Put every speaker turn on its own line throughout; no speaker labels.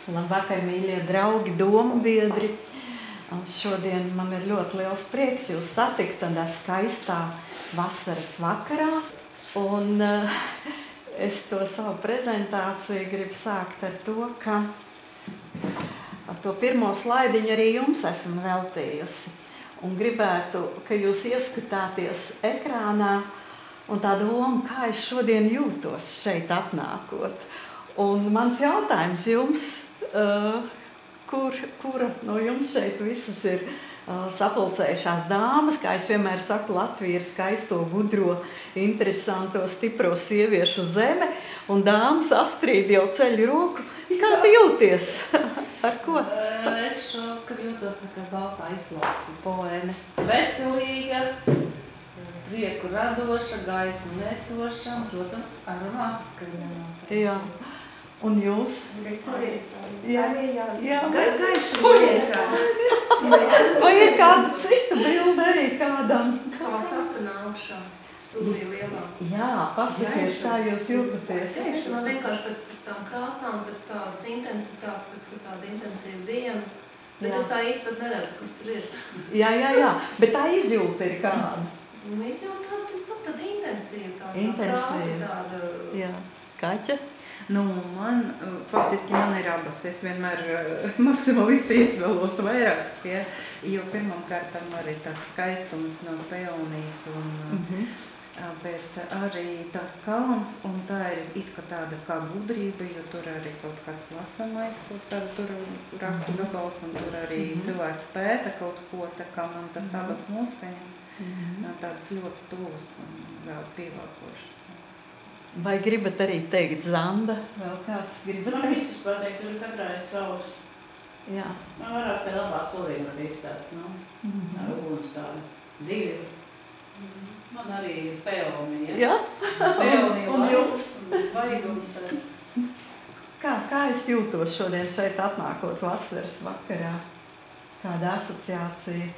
Labvakar, mīļie draugi, domu biedri. Šodien man ir ļoti liels prieks jūs satikt tādā skaistā vasaras vakarā. Un es to savu prezentāciju gribu sākt ar to, ka to pirmo slaidiņu arī jums esmu veltījusi. Un gribētu, ka jūs ieskatāties ekrānā un tā doma, kā es šodien jūtos šeit atnākot. Un mans jautājums jums, kura no jums šeit visas ir sapulcējušās dāmas, kā es vienmēr saku, Latvija ir skaisto, gudro, interesanto, stipro sieviešu zeme, un dāmas Astrid jau ceļ roku. Kā tu jūties? Ar ko?
Es šokar jūtos kā baltā izplauksme poēne. Veselīga, prieku radoša, gaismu nesoša, protams, aromātiska.
Jā. Un jūs?
Jā.
Gaišu vai ir kāda cita bilde arī kādam?
Kā saka nākšā, studija lielā.
Jā, pasakiet, kā jūs jūtaties.
Man vienkārši pēc tām krāsām, pēc tādas intensitātes, pēc tāda intensīva diena. Bet es tā īsti pat neredzu, kas tur ir.
Jā, bet tā izjūta ir kāda?
Izjūta, tas ir tāda intensīva,
Intensīva.
krāsa tāda.
Jā. Kaķa?
Faktiski man ir abas. Es vienmēr maksimalisti izvēlos vairākas, ja? Jo pirmkārt arī tas skaistums no peonijas, bet arī tas kalns, un tā ir it kā tāda kā gudrība, jo tur arī kaut kas lasamais, tur rakstu gabals, un tur arī cilvēki pēta kaut ko, tā kā man tas abas noskaņas tādas ļoti tuvas un vēl pievalkošas.
Vai gribat arī teikt Zanda? Vēl kāds gribat
Man
teikt?
visus pateikt, tur katrai savs.
Jā.
Man varētu te labā Slovīna izstāsts, Tā uguns tāda dzīve.
Man arī ir peonija.
Jā?
Peonija
Un jums?
Svaigums tāds.
Kā es jūtos šodien šeit atnākot vasaras vakarā? Kāda asociācija?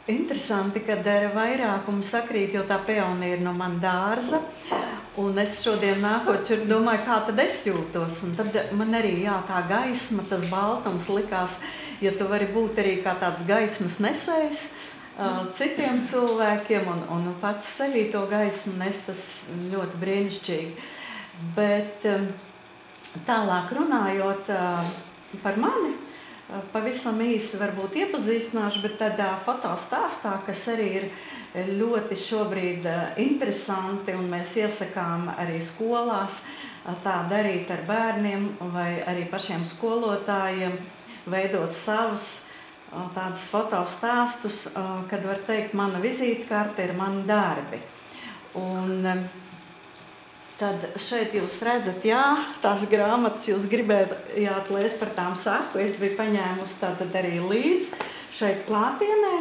Interesanti, kad vairākumu sakrīt, jo tā peonija ir no man dārza. Un es šodien nākot, domāju, kā tad es jūtos. Un tad man arī tā gaisma, tas baltums likās, ja tu vari būt arī kā tāds gaismas nesējs citiem cilvēkiem un pats sevī to gaismu nes, tas ļoti brīnišķīgi. Bet tālāk runājot par mani, pavisam īsi varbūt iepazīstināšu, bet tādā fotostāstā, kas arī ir ļoti šobrīd interesanti, un mēs iesakām arī skolās tā darīt ar bērniem vai arī pašiem skolotājiem, veidot savus tādus fotostāstus, kad var teikt, mana vizītkarte ir mani darbi. Un tad šeit jūs redzat, tās grāmatas jūs gribējāt lēst par tām saku. Es biju paņēmusi tātad arī līdz šeit klātienē.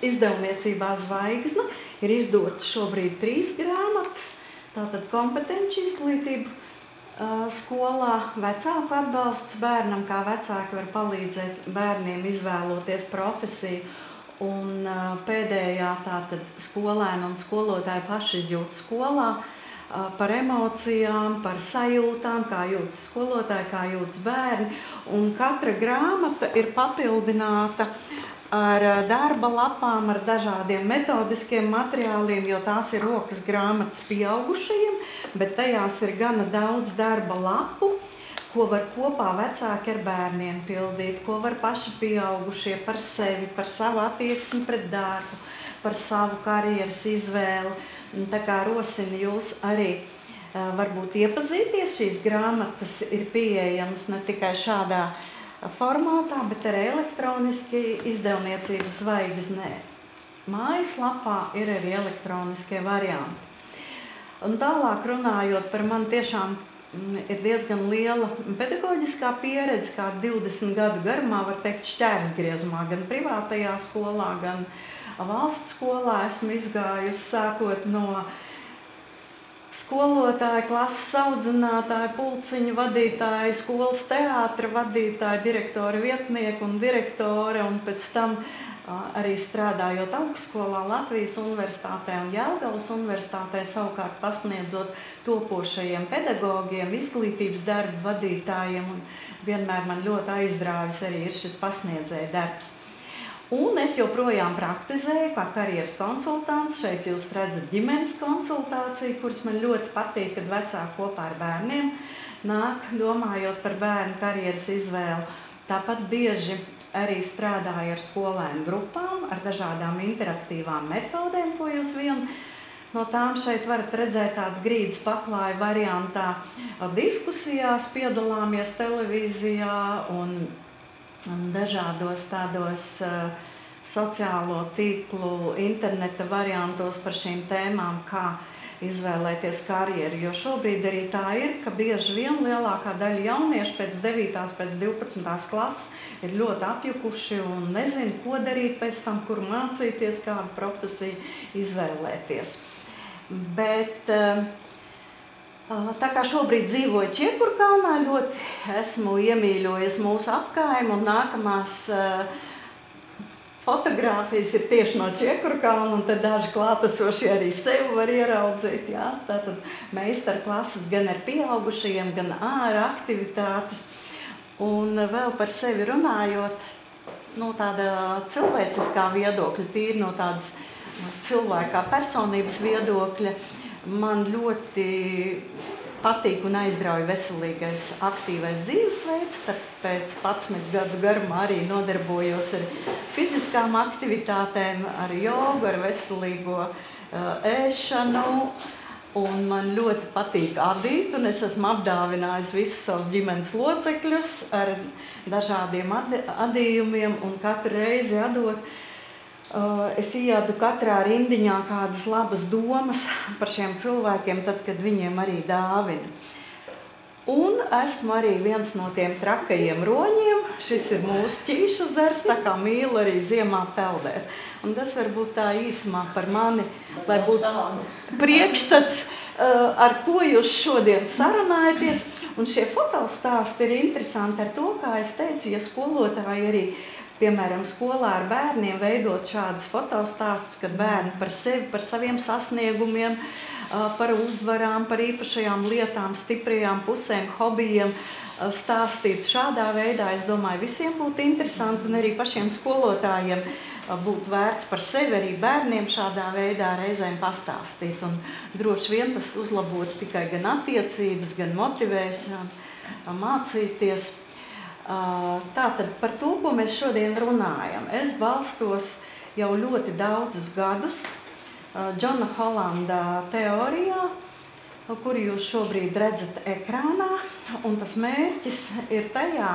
Izdevniecībā Zvaigzne ir izdotas šobrīd 3 grāmatas. Tātad kompetenci izglītību skolā, vecāku atbalsts bērnam, kā vecāki var palīdzēt bērniem izvēloties profesiju. Un pēdējā tātad skolēnu un skolotāju pašizjūta skolā, par emocijām, par sajūtām, kā jūtas skolotāji, kā jūtas bērni. Un katra grāmata ir papildināta ar darba lapām, ar dažādiem metodiskiem materiāliem, jo tās ir rokas grāmatas pieaugušajiem, bet tajās ir gana daudz darba lapu, ko var kopā vecāki ar bērniem pildīt, ko var paši pieaugušie par sevi, par savu attieksmi pret darbu, par savu karjeras izvēli. Tā kā rosinu jūs arī varbūt iepazīties, šīs grāmatas ir pieejamas ne tikai šādā formātā, bet arī elektroniski izdevniecības Zvaigznē. Mājaslapā ir arī elektroniskie varianti. Un tālāk runājot par mani tiešām ir diezgan liela pedagoģiskā pieredze, kā 20 gadu garumā, var teikt, šķērsgriezumā, gan privātajā skolā, gan valsts skolā esmu izgājusi, sākot no skolotāja, klases audzinātāja, pulciņa vadītāja, skolas teātra vadītāja, direktora vietnieka un direktore, un pēc tam arī strādājot augstskolā Latvijas universitātē un Jelgavas universitātē, savukārt pasniedzot topošajiem pedagogiem, izglītības darbu vadītājiem, un vienmēr man ļoti aizrāvis arī ir šis pasniedzēja darbs. Un es joprojām praktizēju kā karjeras konsultants. Šeit jūs redzat ģimenes konsultāciju, kuras man ļoti patīk, kad vecāki kopā ar bērniem nāk, domājot par bērnu karjeras izvēli. Tāpat bieži arī strādāju ar skolēnu grupām, ar dažādām interaktīvām metodēm, ko jūs vienu no tām šeit varat redzēt tādu grīdas paklāju variantā. Diskusijās piedalāmies televīzijā un dažādos tādos sociālo tīklu, interneta variantos par šīm tēmām, kā izvēlēties karjeru. Jo šobrīd arī tā ir, ka bieži vien lielākā daļa jauniešu pēc 9. pēc 12. klases ir ļoti apjukuši un nezin, ko darīt pēc tam, kur mācīties, kādu profesiju izvēlēties. Bet tā kā šobrīd dzīvoju Čiekurkalnā, ļoti esmu iemīļojusi mūsu apkaimi, un nākamās fotogrāfijas ir tieši no Čiekurkalna, un te daži klātesošie arī sevi var ieraudzīt. Jā? Tātad meistarklases gan ar pieaugušajiem, gan ārā aktivitātes. Un vēl par sevi runājot, no tāda cilvēciskā viedokļa, tīri no tādas cilvēkā personības viedokļa, man ļoti patīk un aizrauja veselīgais, aktīvais dzīvesveids, tāpēc 11 gadu garumā arī nodarbojos ar fiziskām aktivitātēm, ar jogu, ar veselīgo ēšanu, un man ļoti patīk adīt, un es esmu apdāvinājis visus savus ģimenes locekļus ar dažādiem adījumiem, un katru reizi adot, es iejādu katrā rindiņā kādas labas domas par šiem cilvēkiem, tad, kad viņiem arī dāvina. Un esmu arī viens no tiem trakajiem roņiem. Šis ir mūsu ķīšu zars, tā kā mīlu arī ziemā peldēt. Un tas varbūt tā īsumā par mani, lai būtu priekšstats, ar ko jūs šodien sarunājaties. Un šie fotostāsti ir interesanti ar to, kā es teicu, ja skolotāji arī piemēram, skolā ar bērniem veidot šādas fotostāstus, kad bērni par sevi, par saviem sasniegumiem, par uzvarām, par īpašajām lietām, stiprajām pusēm, hobijiem stāstīt šādā veidā. Es domāju, visiem būtu interesanti un arī pašiem skolotājiem būtu vērts par sevi arī bērniem šādā veidā reizēm pastāstīt. Un droši vien tas uzlabot tikai gan attiecības, gan motivēs mācīties. Tātad par to, ko mēs šodien runājam. Es balstos jau ļoti daudzus gadus Džona Holanda teorijā, kuru jūs šobrīd redzat ekrānā, un tas mērķis ir tajā,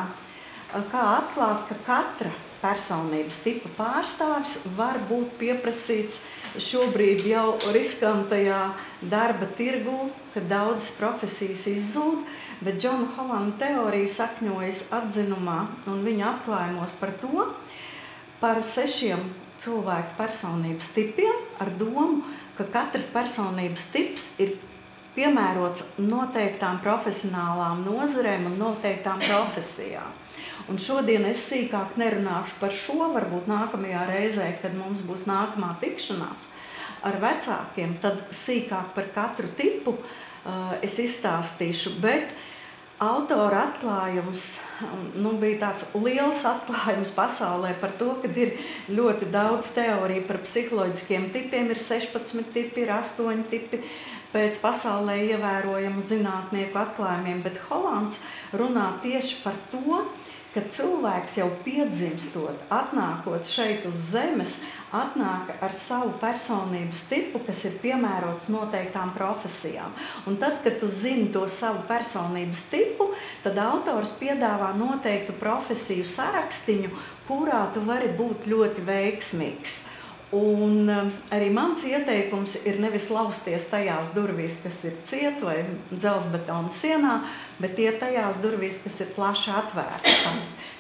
kā atklāt, ka katra personības tipa pārstāvis var būt pieprasīts šobrīd jau riskantajā darba tirgū, kad daudzas profesijas izzūd, bet Džona Holanda teorija sakņojas atzinumā un viņa atklājumos par to, par 6 cilvēku personības tipiem, ar domu, ka katrs personības tips ir piemērots noteiktām profesionālām nozarēm un noteiktām profesijām. Un šodien es sīkāk nerunāšu par šo, varbūt nākamajā reizē, kad mums būs nākamā tikšanās ar vecākiem, tad sīkāk par katru tipu es izstāstīšu, bet autora atklājums bija tāds liels atklājums pasaulē par to, ka ir ļoti daudz teoriju par psiholoģiskiem tipiem, ir 16 tipi, ir 8 tipi, pēc pasaulē ievērojamu zinātnieku atklājumiem, bet Holands runā tieši par to, ka cilvēks jau piedzimstot, atnākot šeit uz zemes, atnāk ar savu personības tipu, kas ir piemērots noteiktām profesijām. Un tad, kad tu zini to savu personības tipu, tad autors piedāvā noteiktu profesiju sarakstiņu, kurā tu vari būt ļoti veiksmīgs. Un arī mans ieteikums ir nevis lausties tajās durvīs, kas ir ciet vai dzelzbetona sienā, bet iet tajās durvīs, kas ir plaši atvērtas.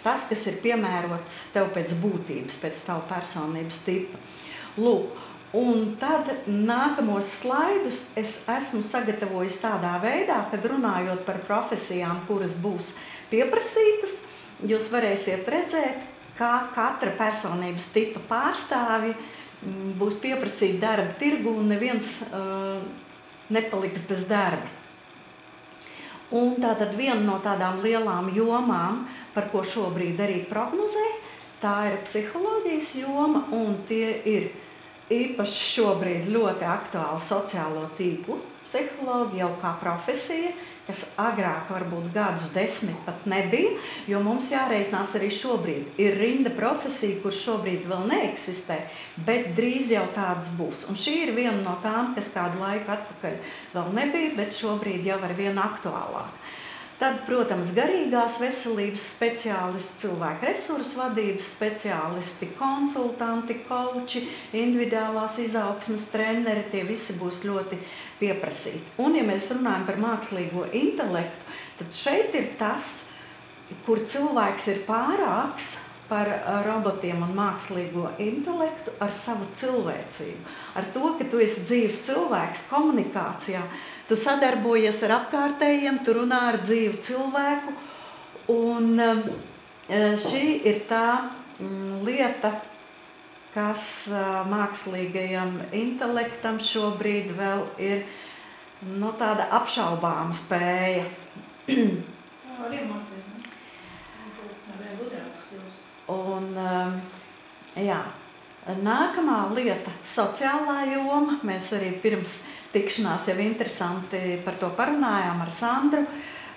Tas, kas ir piemērots tev pēc būtības, pēc tavu personības tipa. Lūk, un tad nākamos slaidus es esmu sagatavojis tādā veidā, kad runājot par profesijām, kuras būs pieprasītas, jūs varēsiet redzēt, kā katra personības tipa pārstāvji būs pieprasīti darba tirgu un neviens nepaliks bez darba. Un tātad viena no tādām lielām jomām, par ko šobrīd arī prognozē, tā ir psiholoģijas joma, un tie ir īpaši šobrīd ļoti aktuāli sociālo tīklu psihologi jau kā profesija, kas agrāk varbūt gadus 10 pat nebija, jo mums jāreikinās arī šobrīd. Ir rinda profesija, kur šobrīd vēl neeksistē, bet drīz jau tādas būs. Un šī ir viena no tām, kas kādu laiku atpakaļ vēl nebija, bet šobrīd jau ar vienu aktuālāk. Tad, protams, garīgās veselības speciālisti, cilvēku resursu vadības speciālisti, konsultanti, koči, individuālās izaugsmes treneri, tie visi būs ļoti pieprasīti. Un, ja mēs runājam par mākslīgo intelektu, tad šeit ir tas, kur cilvēks ir pārāks par robotiem un mākslīgo intelektu ar savu cilvēcību. Ar to, ka tu esi dzīves cilvēks komunikācijā, tu sadarbojies ar apkārtējiem, tu runā ar dzīvu cilvēku, un šī ir tā lieta, kas mākslīgajam intelektam šobrīd vēl ir tāda apšaubāma spēja.
Arī mācīt, ne?
Un, jā, nākamā lieta - sociālā joma. Mēs arī pirms tikšanās jau interesanti par to parunājām ar Sandru,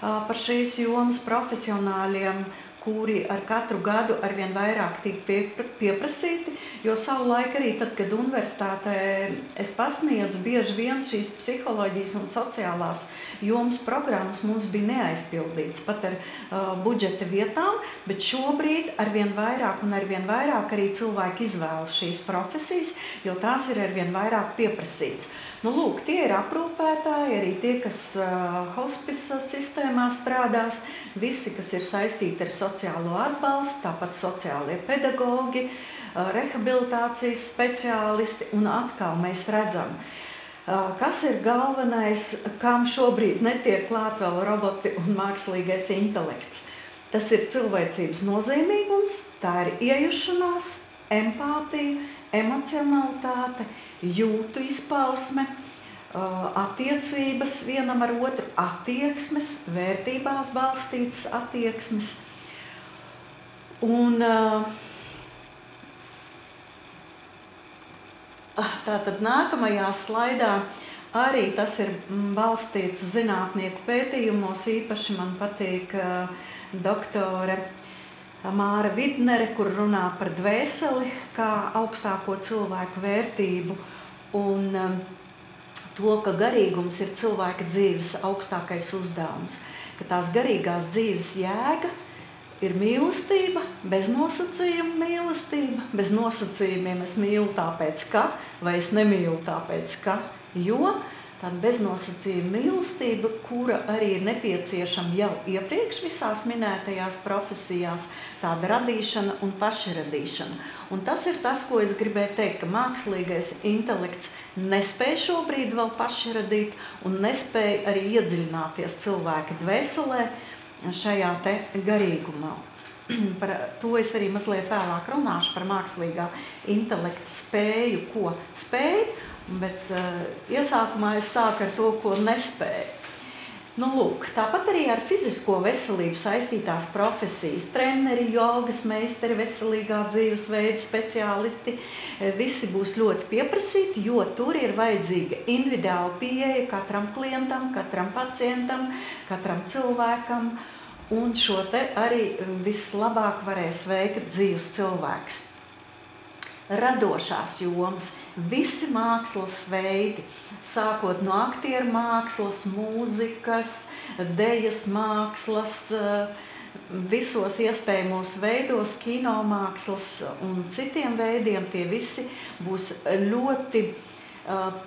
par šīs jomas profesionāļiem, kuri ar katru gadu arvien vairāk tiek pieprasīti, jo savulaik arī tad, kad universitātē es pasniedzu, bieži vien šīs psiholoģijas un sociālās jomas programmas mums bija neaizpildīts pat ar budžeta vietām, bet šobrīd arvien vairāk un arvien vairāk arī cilvēki izvēlas šīs profesijas, jo tās ir arvien vairāk pieprasītas. Nu, lūk, tie ir aprūpētāji, arī tie, kas hospice sistēmā strādās, visi, kas ir saistīti ar sociālo atbalstu, tāpat sociālie pedagogi, rehabilitācijas speciālisti, un atkal mēs redzam, kas ir galvenais, kam šobrīd netiek klāt vēl roboti un mākslīgais intelekts. Tas ir cilvēcības nozīmīgums, tā ir iejušanās, empātija, emocionalitāte, jūtu izpausme, attiecības vienam ar otru, attieksmes, vērtībās balstītas attieksmes. Un tātad nākamajā slaidā arī tas ir balstīts zinātnieku pētījumos, īpaši man patīk doktore Māra Vidnere, kur runā par dvēseli kā augstāko cilvēku vērtību un to, ka garīgums ir cilvēka dzīves augstākais uzdevums, ka tās garīgās dzīves jēga ir mīlestība, bez nosacījuma mīlestība, bez nosacījumiem es mīlu tāpēc, ka, vai es nemīlu tāpēc, ka, jo tāda beznosacījuma mīlestība, kura arī ir nepieciešama jau iepriekš visās minētajās profesijās, tāda radīšana un pašradīšana. Un tas ir tas, ko es gribēju teikt, ka mākslīgais intelekts nespēj šobrīd vēl pašradīt un nespēj arī iedziļināties cilvēka dvēselē šajā te garīgumā. Par to es arī mazliet vēlāk runāšu par mākslīgā intelekta spēju, ko spēj, bet iesākumā es sāku ar to, ko nespēju. Nu, lūk, tāpat arī ar fizisko veselību saistītās profesijas, treneri, jogas meistari, veselīgā dzīvesveida speciālisti, visi būs ļoti pieprasīti, jo tur ir vajadzīga individuāla pieeja katram klientam, katram pacientam, katram cilvēkam, un šo te arī vislabāk varēs veikt dzīves cilvēks. Radošās jomas, visi mākslas veidi, sākot no aktieru mākslas, mūzikas, dejas mākslas, visos iespējamos veidos, kinomākslas un citiem veidiem, tie visi būs ļoti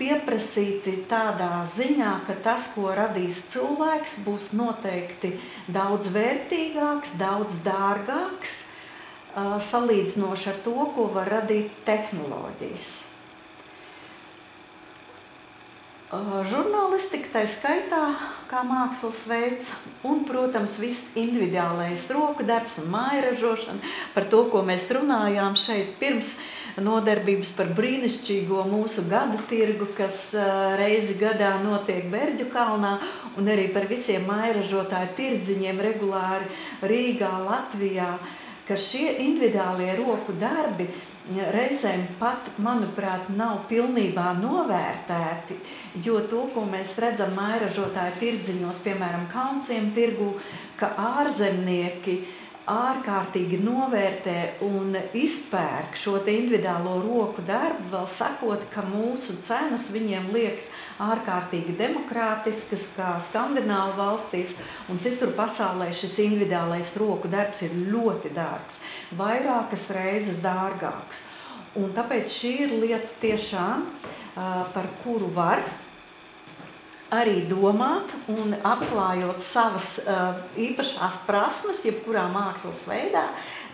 pieprasīti tādā ziņā, ka tas, ko radīs cilvēks, būs noteikti daudz vērtīgāks, daudz dārgāks, salīdzinoši ar to, ko var radīt tehnoloģijas. Žurnālistika, tai skaitā, kā mākslas veids, un, protams, viss individuālais roku darbs un mājražošana, par to, ko mēs runājām šeit pirms nodarbības par brīnišķīgo mūsu gada tirgu, kas reizi gadā notiek Berģu kalnā, un arī par visiem mājražotāju tirdziņiem regulāri Rīgā, Latvijā, ka šie individuālie roku darbi reizēm pat, manuprāt, nav pilnībā novērtēti, jo to, ko mēs redzam mājražotāju tirdziņos, piemēram, Kaunciem tirgu, ka ārzemnieki ārkārtīgi novērtē un izpērk šo te individuālo roku darbu, vēl sakot, ka mūsu cenas viņiem liekas ārkārtīgi demokrātiskas, kā Skandināvu valstīs, un citur pasaulē šis individuālais roku darbs ir ļoti dārgs, vairākas reizes dārgāks. Un tāpēc šī ir lieta tiešām, par kuru var arī domāt un atklājot savas īpašās prasmes, jebkurā mākslas veidā,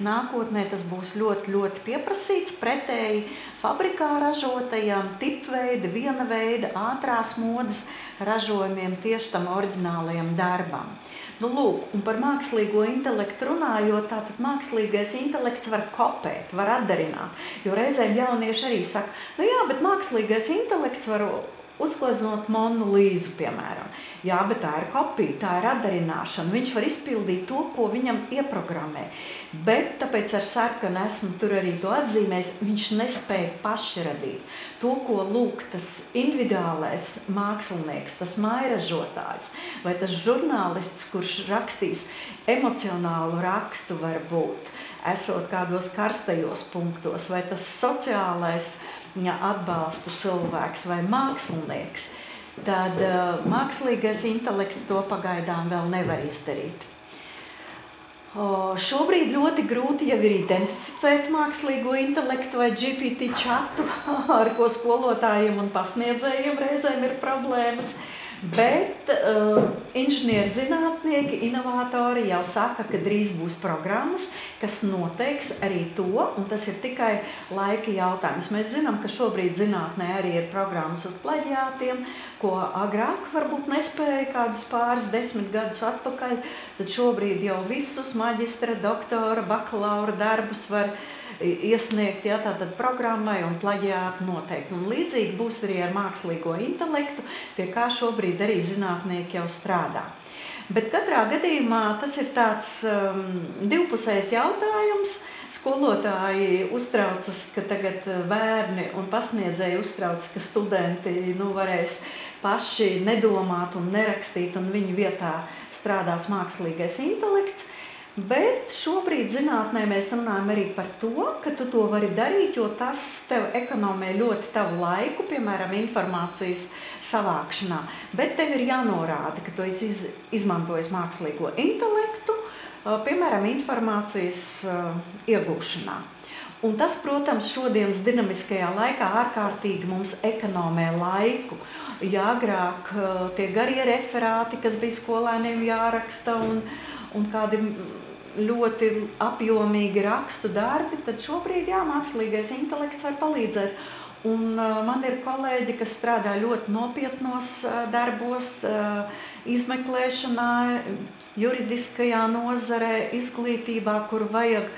nākotnē tas būs ļoti, ļoti pieprasīts pretēji fabrikā ražotajām, tipveida, viena veida, ātrās modes ražojumiem tieši tam oriģinālajam darbam. Nu, lūk, un par mākslīgo intelektu runājot, tātad mākslīgais intelekts var kopēt, var atdarināt, jo reizēm jaunieši arī saka, nu jā, bet mākslīgais intelekts var uzgleznot Monu Līzu, piemēram. Jā, bet tā ir kopija, tā ir atdarināšana. Viņš var izpildīt to, ko viņam ieprogrammē. Bet tāpēc ar sarkanu esmu tur arī to atzīmējis, viņš nespēja paši radīt. To, ko lūk tas individuālais mākslinieks, tas mājražotājs, vai tas žurnālists, kurš rakstīs emocionālu rakstu varbūt, esot kādos karstajos punktos, vai tas sociālais atbalsta cilvēks vai mākslinieks, tad mākslīgais intelekts to pagaidām vēl nevar izdarīt. Šobrīd ļoti grūti jau ir identificēt mākslīgo intelektu vai GPT chatu, ar ko skolotājiem un pasniedzējiem reizēm ir problēmas. Bet inženierzinātnieki, inovatori jau saka, ka drīz būs programmas, kas noteiks arī to, un tas ir tikai laika jautājums. Mēs zinām, ka šobrīd zinātnē arī ir programmas uz plaģiātiem, ko agrāk varbūt nespēja kādus pāris 10 gadus atpakaļ, tad šobrīd jau visus maģistra, doktora, bakalaura darbus var iesniegt, ja, tātad programmai un plaģiātu noteikti. Un līdzīgi būs arī ar mākslīgo intelektu, pie kā šobrīd arī zinātnieki jau strādā. Bet katrā gadījumā tas ir tāds divpusējs jautājums. Skolotāji uztraucas, ka tagad bērni un pasniedzēji uztraucas, ka studenti varēs paši nedomāt un nerakstīt, un viņu vietā strādās mākslīgais intelekts. Bet šobrīd zinātnē mēs runājam arī par to, ka tu to vari darīt, jo tas tev ekonomē ļoti tavu laiku, piemēram, informācijas savākšanā. Bet tev ir jānorāda, ka tu esi izmantojis mākslīgo intelektu, piemēram, informācijas iegūšanā. Un tas, protams, šodienas dinamiskajā laikā ārkārtīgi mums ekonomē laiku. Ja agrāk tie garie referāti, kas bija skolēniem jāraksta un kādi ļoti apjomīgi rakstu darbi, tad šobrīd mākslīgais intelekts var palīdzēt. Un man ir kolēģi, kas strādā ļoti nopietnos darbos, izmeklēšanā, juridiskajā nozarē, izglītībā, kur vajag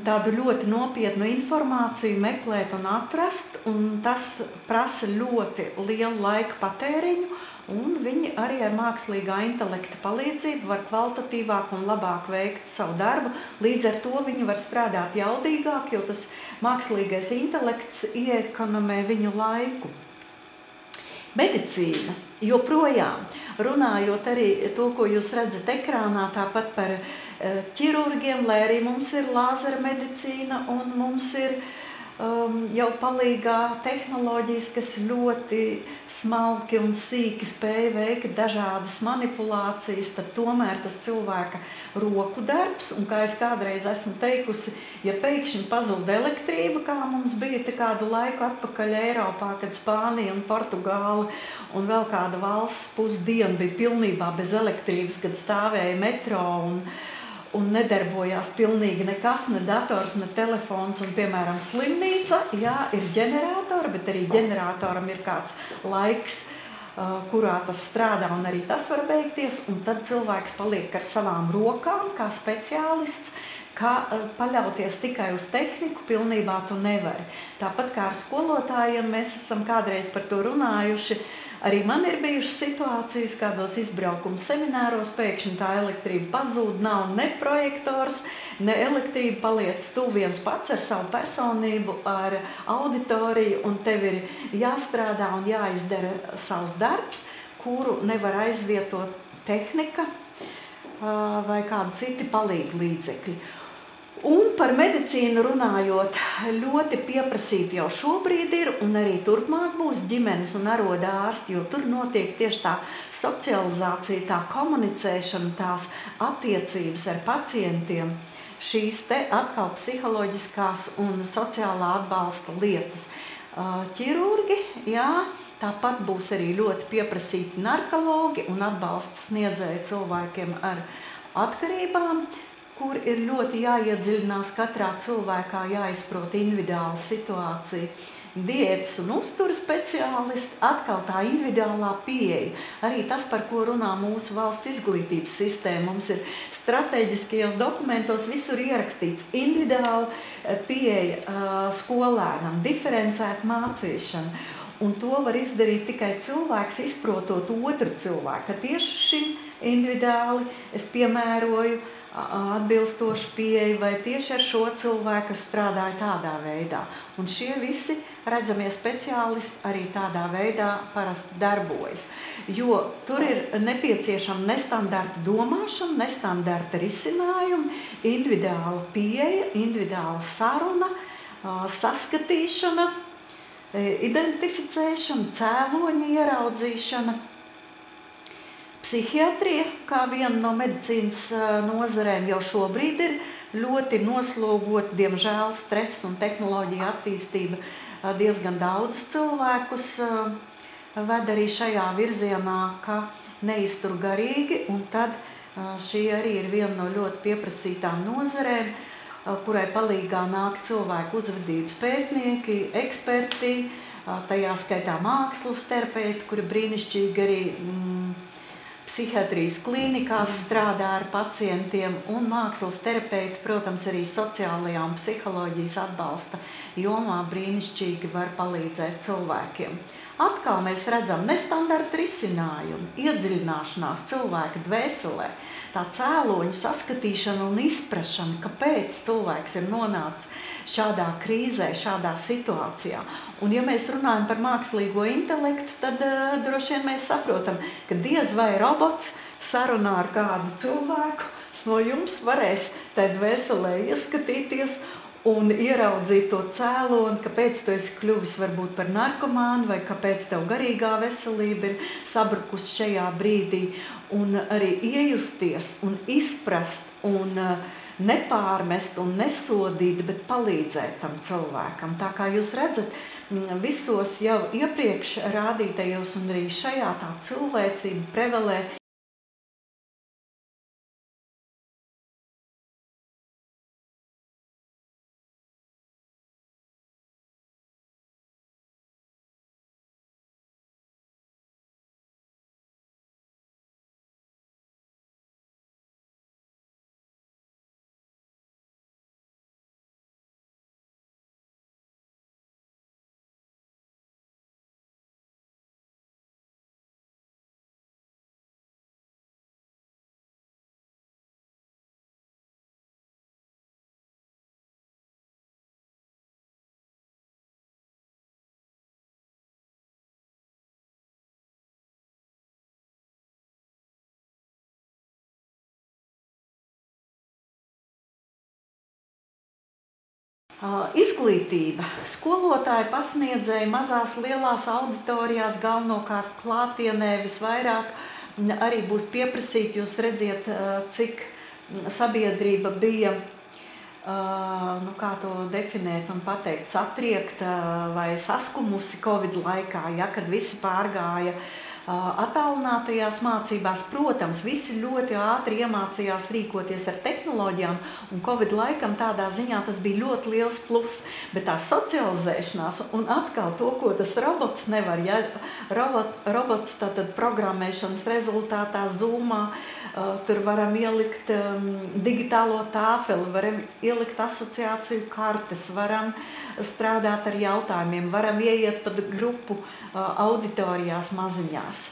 tādu ļoti nopietnu informāciju meklēt un atrast, un tas prasa ļoti lielu laika patēriņu, un viņi arī ar mākslīgā intelekta palīdzību var kvalitatīvāk un labāk veikt savu darbu. Līdz ar to viņi var strādāt jaudīgāk, jo tas mākslīgais intelekts iekonomē viņu laiku. Medicīna joprojām, runājot arī to, ko jūs redzat ekrānā, tāpat par ķirurgiem, lai arī mums ir lāzera medicīna un mums ir jau palīgā tehnoloģijas, kas ļoti smalki un sīki spēja veikt dažādas manipulācijas, tad tomēr tas cilvēka roku darbs, un kā es kādreiz esmu teikusi, ja pēkšņi pazūd elektrība, kā mums bija te kādu laiku atpakaļ Eiropā, kad Spānija un Portugāla un vēl kāda valsts pusdiena bija pilnībā bez elektrības, kad stāvēja metro un nedarbojās pilnīgi nekas, ne dators, ne telefons, un, piemēram, slimnīca, jā, ir ģeneratori, bet arī ģeneratoram ir kāds laiks kurā tas strādā, un arī tas var beigties, un tad cilvēks paliek ar savām rokām, kā speciālists, kā paļauties tikai uz tehniku, pilnībā tu nevari. Tāpat kā ar skolotājiem, mēs esam kādreiz par to runājuši, arī man ir bijušas situācijas, kādos izbraukuma semināros pēkšņi tā elektrība pazūd, nav ne projektors, ne elektrība, paliec tu viens pats ar savu personību, ar auditoriju, un tev ir jāstrādā un jāizdara savs darbs, kuru nevar aizvietot tehnika vai kādi citi palīgi līdzekļi. Un par medicīnu runājot, ļoti pieprasīti jau šobrīd ir, un arī turpmāk būs ģimenes un aroda ārsti, jo tur notiek tieši tā socializācija, tā komunicēšana, tās attiecības ar pacientiem, šīs te atkal psiholoģiskās un sociālā atbalsta lietas. Ķirurgi, jā, tāpat būs arī ļoti pieprasīti narkologi un atbalsta sniedzēji cilvēkiem ar atkarībām, kur ir ļoti jāiedziļinās katrā cilvēkā, jāizprot individuāla situācija. Diētas un uztura speciālisti, atkal tā individuālā pieeja. Arī tas, par ko runā mūsu valsts izglītības sistēma. Mums ir strateģiskajos dokumentos visur ierakstīts individuāla pieeja skolēnam, diferencēta mācīšana. Un to var izdarīt tikai cilvēks, izprotot otru cilvēku. Ka tieši šim individuāli es piemēroju atbilstošu pieeju, vai tieši ar šo cilvēku strādāju tādā veidā. Un šie visi redzamie speciālisti arī tādā veidā parasti darbojas. Jo tur ir nepieciešama nestandarta domāšana, nestandarta risinājumi, individuāla pieeja, individuāla saruna, saskatīšana, identificēšana, cēloņa ieraudzīšana. Psihiatrija, kā viena no medicīnas nozarēm, jau šobrīd ir ļoti noslogota, diemžēl stress un tehnoloģija attīstība diezgan daudz cilvēkus ved arī šajā virzienā, ka neiztur garīgi, un tad šī arī ir viena no ļoti pieprasītām nozarēm, kurai palīgā nāk cilvēku uzvedības pētnieki, eksperti, tajā skaitā mākslas terapeiti, kuri brīnišķīgi arī psihiatrijas klīnikās strādā ar pacientiem, un mākslas terapeiti, protams, arī sociālajā un psiholoģijas atbalsta jomā brīnišķīgi var palīdzēt cilvēkiem. Atkal mēs redzam nestandarta risinājumu, iedziļināšanās cilvēka dvēselē, tā cēloņu saskatīšana un izprašana, kāpēc cilvēks ir nonācis šādā krīzē, šādā situācijā. Un ja mēs runājam par mākslīgo intelektu, tad droši vien mēs saprotam, ka diez vai robots sarunā ar kādu cilvēku no jums varēs tai dvēselē ieskatīties un ieraudzīt to cēloni, kāpēc tu esi kļuvis varbūt par narkomānu, vai kāpēc tev garīgā veselība ir sabrukusi šajā brīdī, un arī iejusties un izprast un nepārmest un nesodīt, bet palīdzēt tam cilvēkam. Tā kā jūs redzat, visos jau iepriekš rādītajos un arī šajā tā cilvēcība prevalē. Izglītība. Skolotāji pasniedzēja mazās lielās auditorijās, galvenokārt klātienē visvairāk arī būs pieprasīti. Jūs redziet, cik sabiedrība bija, kā to definēt un pateikt, satriekta vai saskumusi Covid laikā, ja, kad visi pārgāja attālinātajās mācībās. Protams, visi ļoti ātri iemācījās rīkoties ar tehnoloģijām, un Covid laikam tādā ziņā tas bija ļoti liels pluss, bet tā socializēšanās un atkal to, ko tas robots nevar, ja robots tātad programmēšanas rezultātā Zoomā, tur varam ielikt digitālo tāfeli, varam ielikt asociāciju kartes, varam strādāt ar jautājumiem, varam ieiet pat grupu auditorijās maziņās.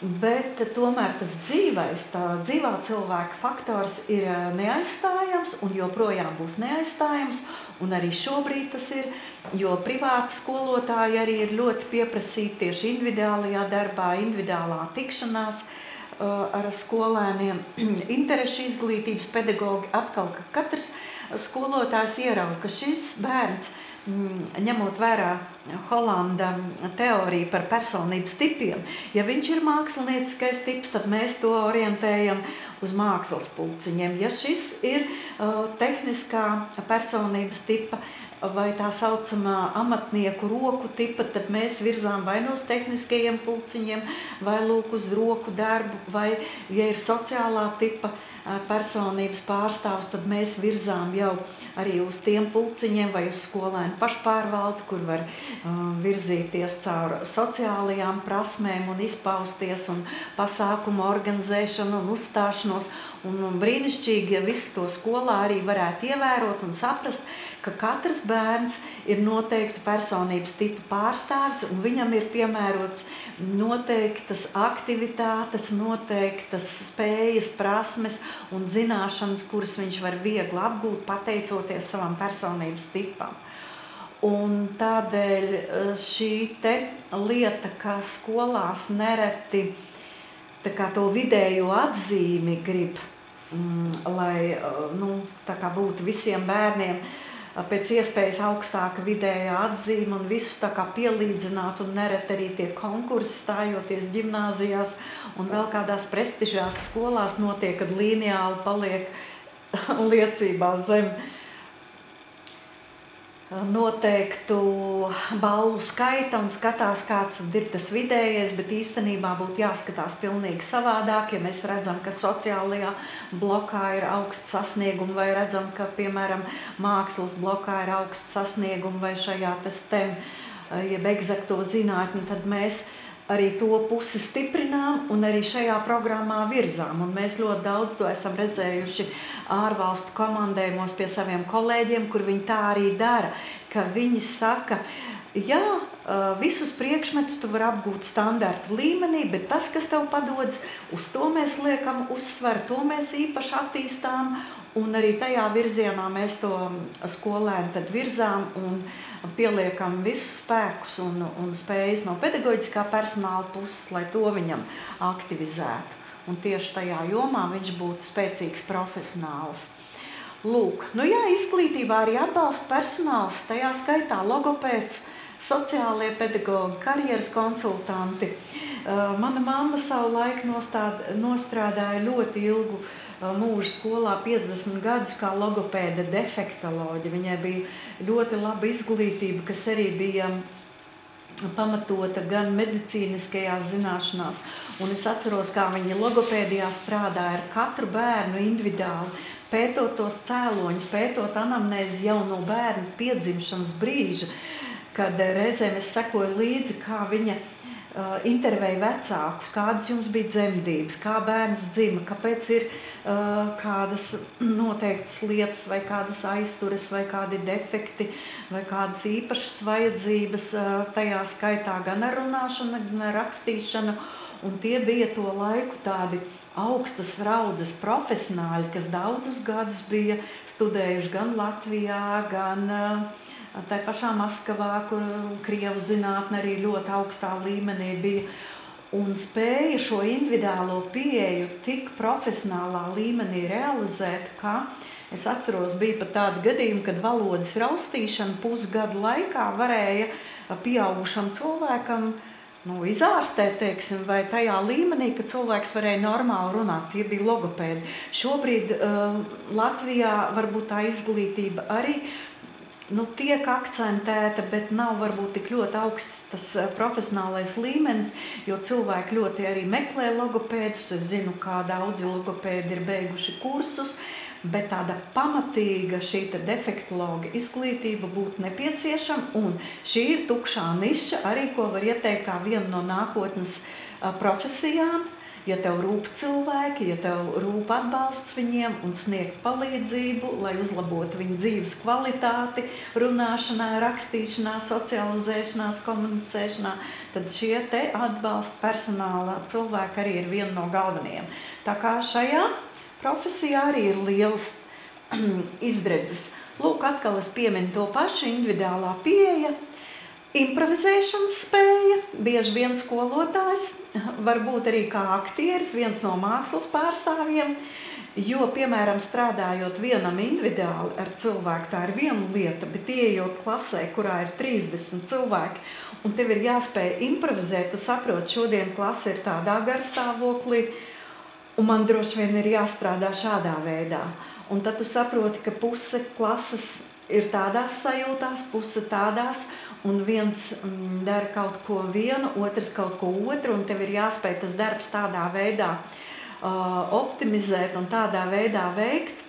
Bet tomēr tas dzīvā cilvēka faktors ir neaizstājams un joprojām būs neaizstājams, un arī šobrīd tas ir, jo privāti skolotāji arī ir ļoti pieprasīti tieši individuālajā darbā, individuālā tikšanās ar skolēniem, interešu izglītības pedagogi, atkal, ka katrs skolotājs ierauga, ka šis bērns, ņemot vērā Holanda teoriju par personības tipiem, ja viņš ir mākslinieckais tips, tad mēs to orientējam uz mākslas pulciņiem. Ja šis ir tehniskā personības tipa vai tā saucamā amatnieku roku tipa, tad mēs virzām vai no tehniskajiem pulciņiem, vai lūk uz roku darbu, vai, ja ir sociālā tipa personības pārstāvs, tad mēs virzām jau arī uz tiem pulciņiem vai uz skolēnu pašpārvaldu, kur var virzīties caur sociālajām prasmēm un izpausties un pasākumu organizēšanu un uzstāšanos. Un brīnišķīgi, ja visu to skolā arī varētu ievērot un saprast, ka katrs bērns ir noteikta personības tipa pārstāvis un viņam ir piemērots noteiktas aktivitātes, noteiktas spējas, prasmes un zināšanas, kuras viņš var viegli apgūt, pateicoties savam personības tipam. Un tādēļ šī te lieta, ka skolās nereti tā kā to vidējo atzīmi grib, lai tā kā būtu visiem bērniem pēc iespējas augstāka vidējā atzīme un visus tā kā pielīdzināt, un nereti arī tie konkursi stājoties ģimnāzijās un vēl kādās prestižās skolās notiek, kad lineāli paliek liecībā zem noteiktu balvu skaita un skatās, kāds ir tas vidējais, bet īstenībā būtu jāskatās pilnīgi savādāk, ja mēs redzam, ka sociālajā blokā ir augsts sasniegumi, vai redzam, ka, piemēram, mākslas blokā ir augsts sasniegumi, vai šajā STEM, jeb egzakto zinātni, tad mēs arī to pusi stiprinām un arī šajā programmā virzām. Un mēs ļoti daudz to esam redzējuši ārvalstu komandējumos pie saviem kolēģiem, kur viņi tā arī dara, ka viņi saka, jā, visus priekšmetus tu vari apgūt standarta līmenī, bet tas, kas tev padodas, uz to mēs liekam uzsvaru, to mēs īpaši attīstām, un arī tajā virzienā mēs to skolēnu tad virzām un pieliekam visus spēkus un spējas no pedagoģiskā personāla puses, lai to viņam aktivizētu. Un tieši tajā jomā viņš būtu spēcīgs profesionāls. Lūk, izglītībā arī atbalsta personāls, tajā skaitā logopēds, sociālie pedagogi, karjeras konsultanti. Mana mamma savu laiku nostrādāja ļoti ilgu mūžu skolā 50 gadus kā logopēda defektoloģa. Viņai bija ļoti laba izglītība, kas arī bija pamatota gan medicīniskajās zināšanās. Un es atceros, kā viņa logopēdijā strādāja ar katru bērnu individuāli, pētot tos cēloņus, pētot anamnēzi jau no bērna piedzimšanas brīža, kad reizēm es sekoju līdzi, kā viņa intervēja vecākus, kādas jums bija dzemdības, kā bērns dzima, kāpēc ir kādas noteiktas lietas vai kādas aizturas vai kādi defekti vai kādas īpašas vajadzības tajā skaitā gan ar runāšanu, gan ar rakstīšanu. Un tie bija to laiku tādi augstas raudzes profesionāļi, kas daudzus gadus bija studējuši gan Latvijā, gan tā pašā Maskavā, kur krievu zinātne arī ļoti augstā līmenī bija, un spēja šo individuālo pieeju tik profesionālā līmenī realizēt, ka es atceros, bija pat tādi gadījumi, kad valodas raustīšana pusgadu laikā varēja pieaugušam cilvēkam izārstēt, teiksim, vai tajā līmenī, ka cilvēks varēja normāli runāt, tie bija logopēdi. Šobrīd Latvijā varbūt tā izglītība arī tiek akcentēta, bet nav varbūt tik ļoti augsts tas profesionālais līmenis, jo cilvēki ļoti arī meklē logopēdus. Es zinu, kā daudzi logopēdi ir beiguši kursus, bet tāda pamatīga šī defektologa izglītība būtu nepieciešama, un šī ir tukšā niša arī, ko var ieteikt kā vienu no nākotnes profesijām. Ja tev rūp cilvēki, ja tev rūp atbalsts viņiem un sniegt palīdzību, lai uzlabotu viņu dzīves kvalitāti, runāšanā, rakstīšanā, socializēšanās, komunicēšanā, tad šie te atbalsta personāla cilvēki arī ir viena no galvenajiem. Tā kā šajā profesijā arī ir lielas izredzes. Lūk, atkal es pieminu to pašu individuālā pieeja. Improvizēšanas spēja, bieži vien skolotājs, varbūt arī kā aktieris, viens no mākslas pārstāvjiem, jo, piemēram, strādājot vienam individuāli ar cilvēku, tā ir viena lieta, bet ieejot klasē, kurā ir 30 cilvēki, un tev ir jāspēj improvizēt, tu saproti, šodien klase ir tādā garstāvoklī, un man droši vien ir jāstrādā šādā veidā. Un tad tu saproti, ka puse klases ir tādās sajūtās, puse tādās, un viens dara kaut ko vienu, otrs kaut ko otru, un tev ir jāspēj tas darbs tādā veidā optimizēt un tādā veidā veikt,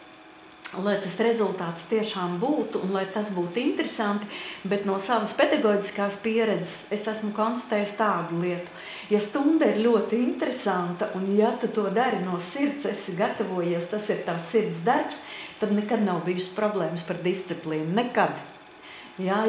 lai tas rezultāts tiešām būtu un lai tas būtu interesanti, bet no savas pedagoģiskās pieredzes es esmu konstatējis tādu lietu. Ja stunda ir ļoti interesanta un ja tu to dari no sirds, esi gatavojies, tas ir tavs sirds darbs, tad nekad nav bijusi problēmas par disciplīnu, nekad. Ja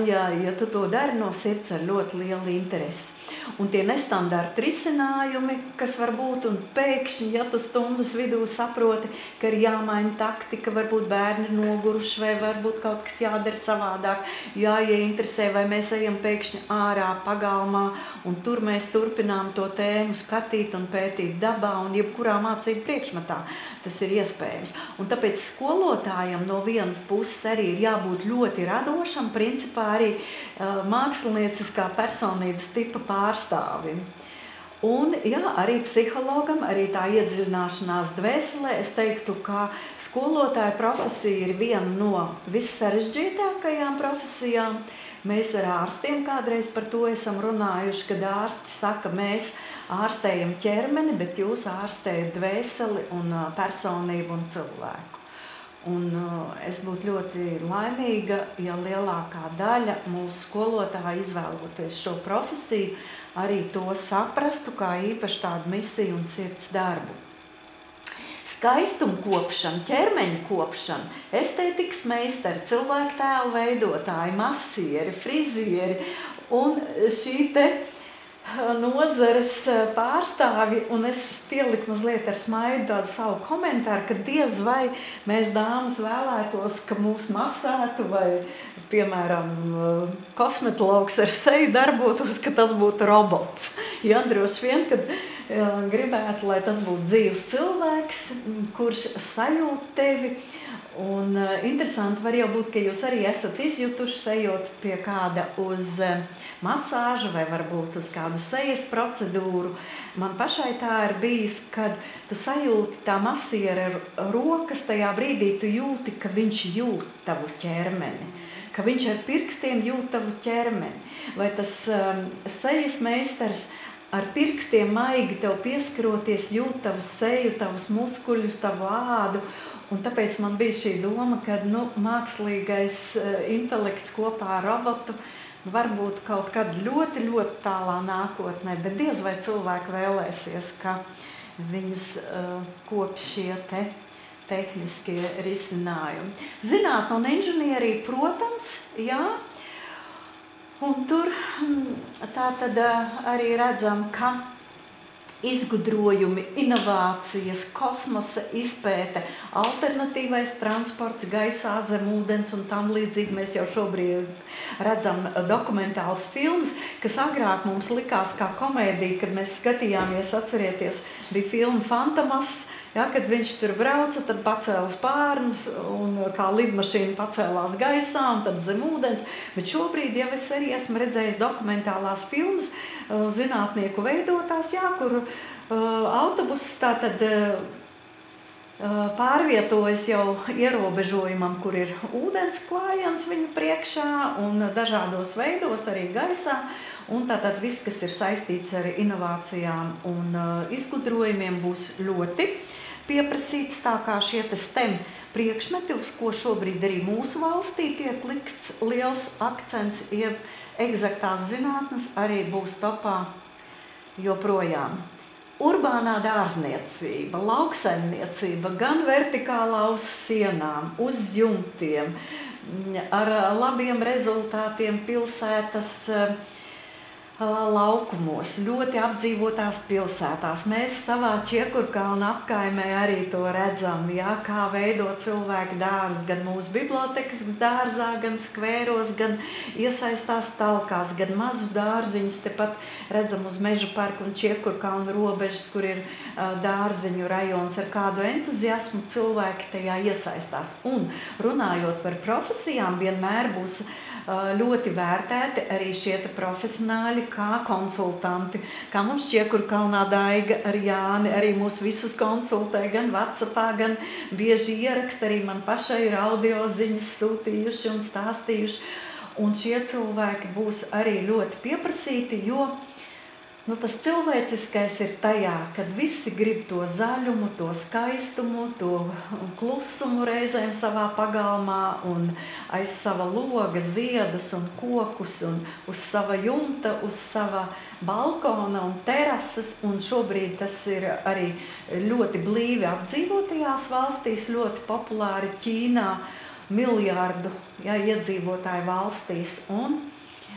tu to dari no sirds ar ļoti lielu interesi. Un tie nestandarti risinājumi, kas var būt, un pēkšņi, ja tu stundas vidū saproti, ka ir jāmaina taktika, varbūt bērni noguruši, vai varbūt kaut kas jādara savādāk, jāieinteresē, vai mēs ejam pēkšņi ārā pagalmā, un tur mēs turpinām to tēmu skatīt un pētīt dabā, un jebkurā mācību priekšmetā tas ir iespējams. Un tāpēc skolotājam no vienas puses arī ir jābūt ļoti radošam, principā arī mākslinieciskā personības tipa pārstāvim. Un arī psihologam, arī tā iedziļināšanās dvēselē, es teiktu, ka skolotāja profesija ir viena no vissarežģītākajām profesijām. Mēs ar ārstiem kādreiz par to esam runājuši, kad ārsti saka, mēs ārstējam ķermeni, bet jūs ārstējat dvēseli un personību un cilvēku. Un es būtu ļoti laimīga, ja lielākā daļa mūsu skolotāji izvēloties šo profesiju, arī to saprastu kā īpaši tādu misiju un sirds darbu. Skaistumu kopšana, ķermeņa kopšana, estētikas meistari, cilvēku tēlu veidotāji, masieri, frizieri un šī te nozares pārstāvi, un es pieliku mazliet ar smaidu tādu savu komentāru, ka diez vai mēs dāmas vēlētos, ka mūs masētu vai, piemēram, kosmetologs ar seju darbotos, ka tas būtu robots. Ja, droši vien, kad gribētu, lai tas būtu dzīves cilvēks, kurš sajūt tevi. Un interesanti var jau būt, ka jūs arī esat izjutuši, ejot pie kāda uz masāžu vai varbūt uz kādu sejas procedūru. Man pašai tā ir bijis, kad tu sajūti tā masiera rokas, tajā brīdī tu jūti, ka viņš jūt tavu ķermeni, ka viņš ar pirkstiem jūt tavu ķermeni. Vai tas sejas meistars ar pirkstiem maigi tev pieskaroties jūt tavu seju, tavus muskuļus, tavu ādu. Un tāpēc man bija šī doma, ka mākslīgais intelekts kopā ar robotu varbūt kaut kad ļoti, ļoti tālā nākotnē, bet diez vai cilvēki vēlēsies, ka viņus kop šie tehniskie risinājumi. Zinātne un inženierija, protams, jā, un tur tā tad arī redzam, ka izgudrojumi, inovācijas, kosmosa izpēte, alternatīvais transports gaisā, zem ūdens un tam līdzīgi. Mēs jau šobrīd redzam dokumentāls filmas, kas agrāk mums likās kā komēdija, kad mēs skatījāmies, atcerieties, bija filma Fantomas, ja, kad viņš tur brauca, tad pacēla spārnus un kā lidmašīna pacēlās gaisā un tad zem ūdens. Bet šobrīd jau es arī esmu redzējis dokumentālās filmas, zinātnieku veidotās, jā, kur autobuss tātad pārvietojas jau ierobežojumam, kur ir ūdens klājiens viņu priekšā un dažādos veidos arī gaisā. Un tātad viss, kas ir saistīts ar inovācijām un izgudrojumiem, būs ļoti pieprasīts, tā kā šie STEM priekšmeti, uz ko šobrīd arī mūsu valstī tiek likts liels akcents, jeb egzaktās zinātnes arī būs topā joprojām. Urbānā dārzniecība, lauksaimniecība, gan vertikālā uz sienām, uz jumtiem, ar labiem rezultātiem pilsētas laukumos, ļoti apdzīvotās pilsētās. Mēs savā Čiekurkalna apkaimē arī to redzam, jā, kā veido cilvēki dārzus, gan mūsu bibliotekas dārzā, gan skvēros, gan iesaistās talkās, gan mazus dārziņus. Tepat redzam uz Meža parku un Čiekurkalna robežas, kur ir dārziņu rajons, ar kādu entuziasmu cilvēki tajā iesaistās. Un runājot par profesijām, vienmēr būs ļoti vērtēti arī šie profesionāļi kā konsultanti, kā mums Čiekurkalnā Daiga ar Jāni, arī mūs visus konsultē, gan WhatsAppā, gan bieži ierakst, arī man pašai ir audio ziņas sūtījuši un stāstījuši. Un šie cilvēki būs arī ļoti pieprasīti, jo tas cilvēciskais ir tajā, kad visi grib to zaļumu, to skaistumu, to klusumu reizēm savā pagalmā un aiz sava loga ziedus un kokus un uz sava jumta, uz sava balkona un terases. Un šobrīd tas ir arī ļoti blīvi apdzīvotajās valstīs, ļoti populāri Ķīnā, miljārdu iedzīvotāju valstīs. Un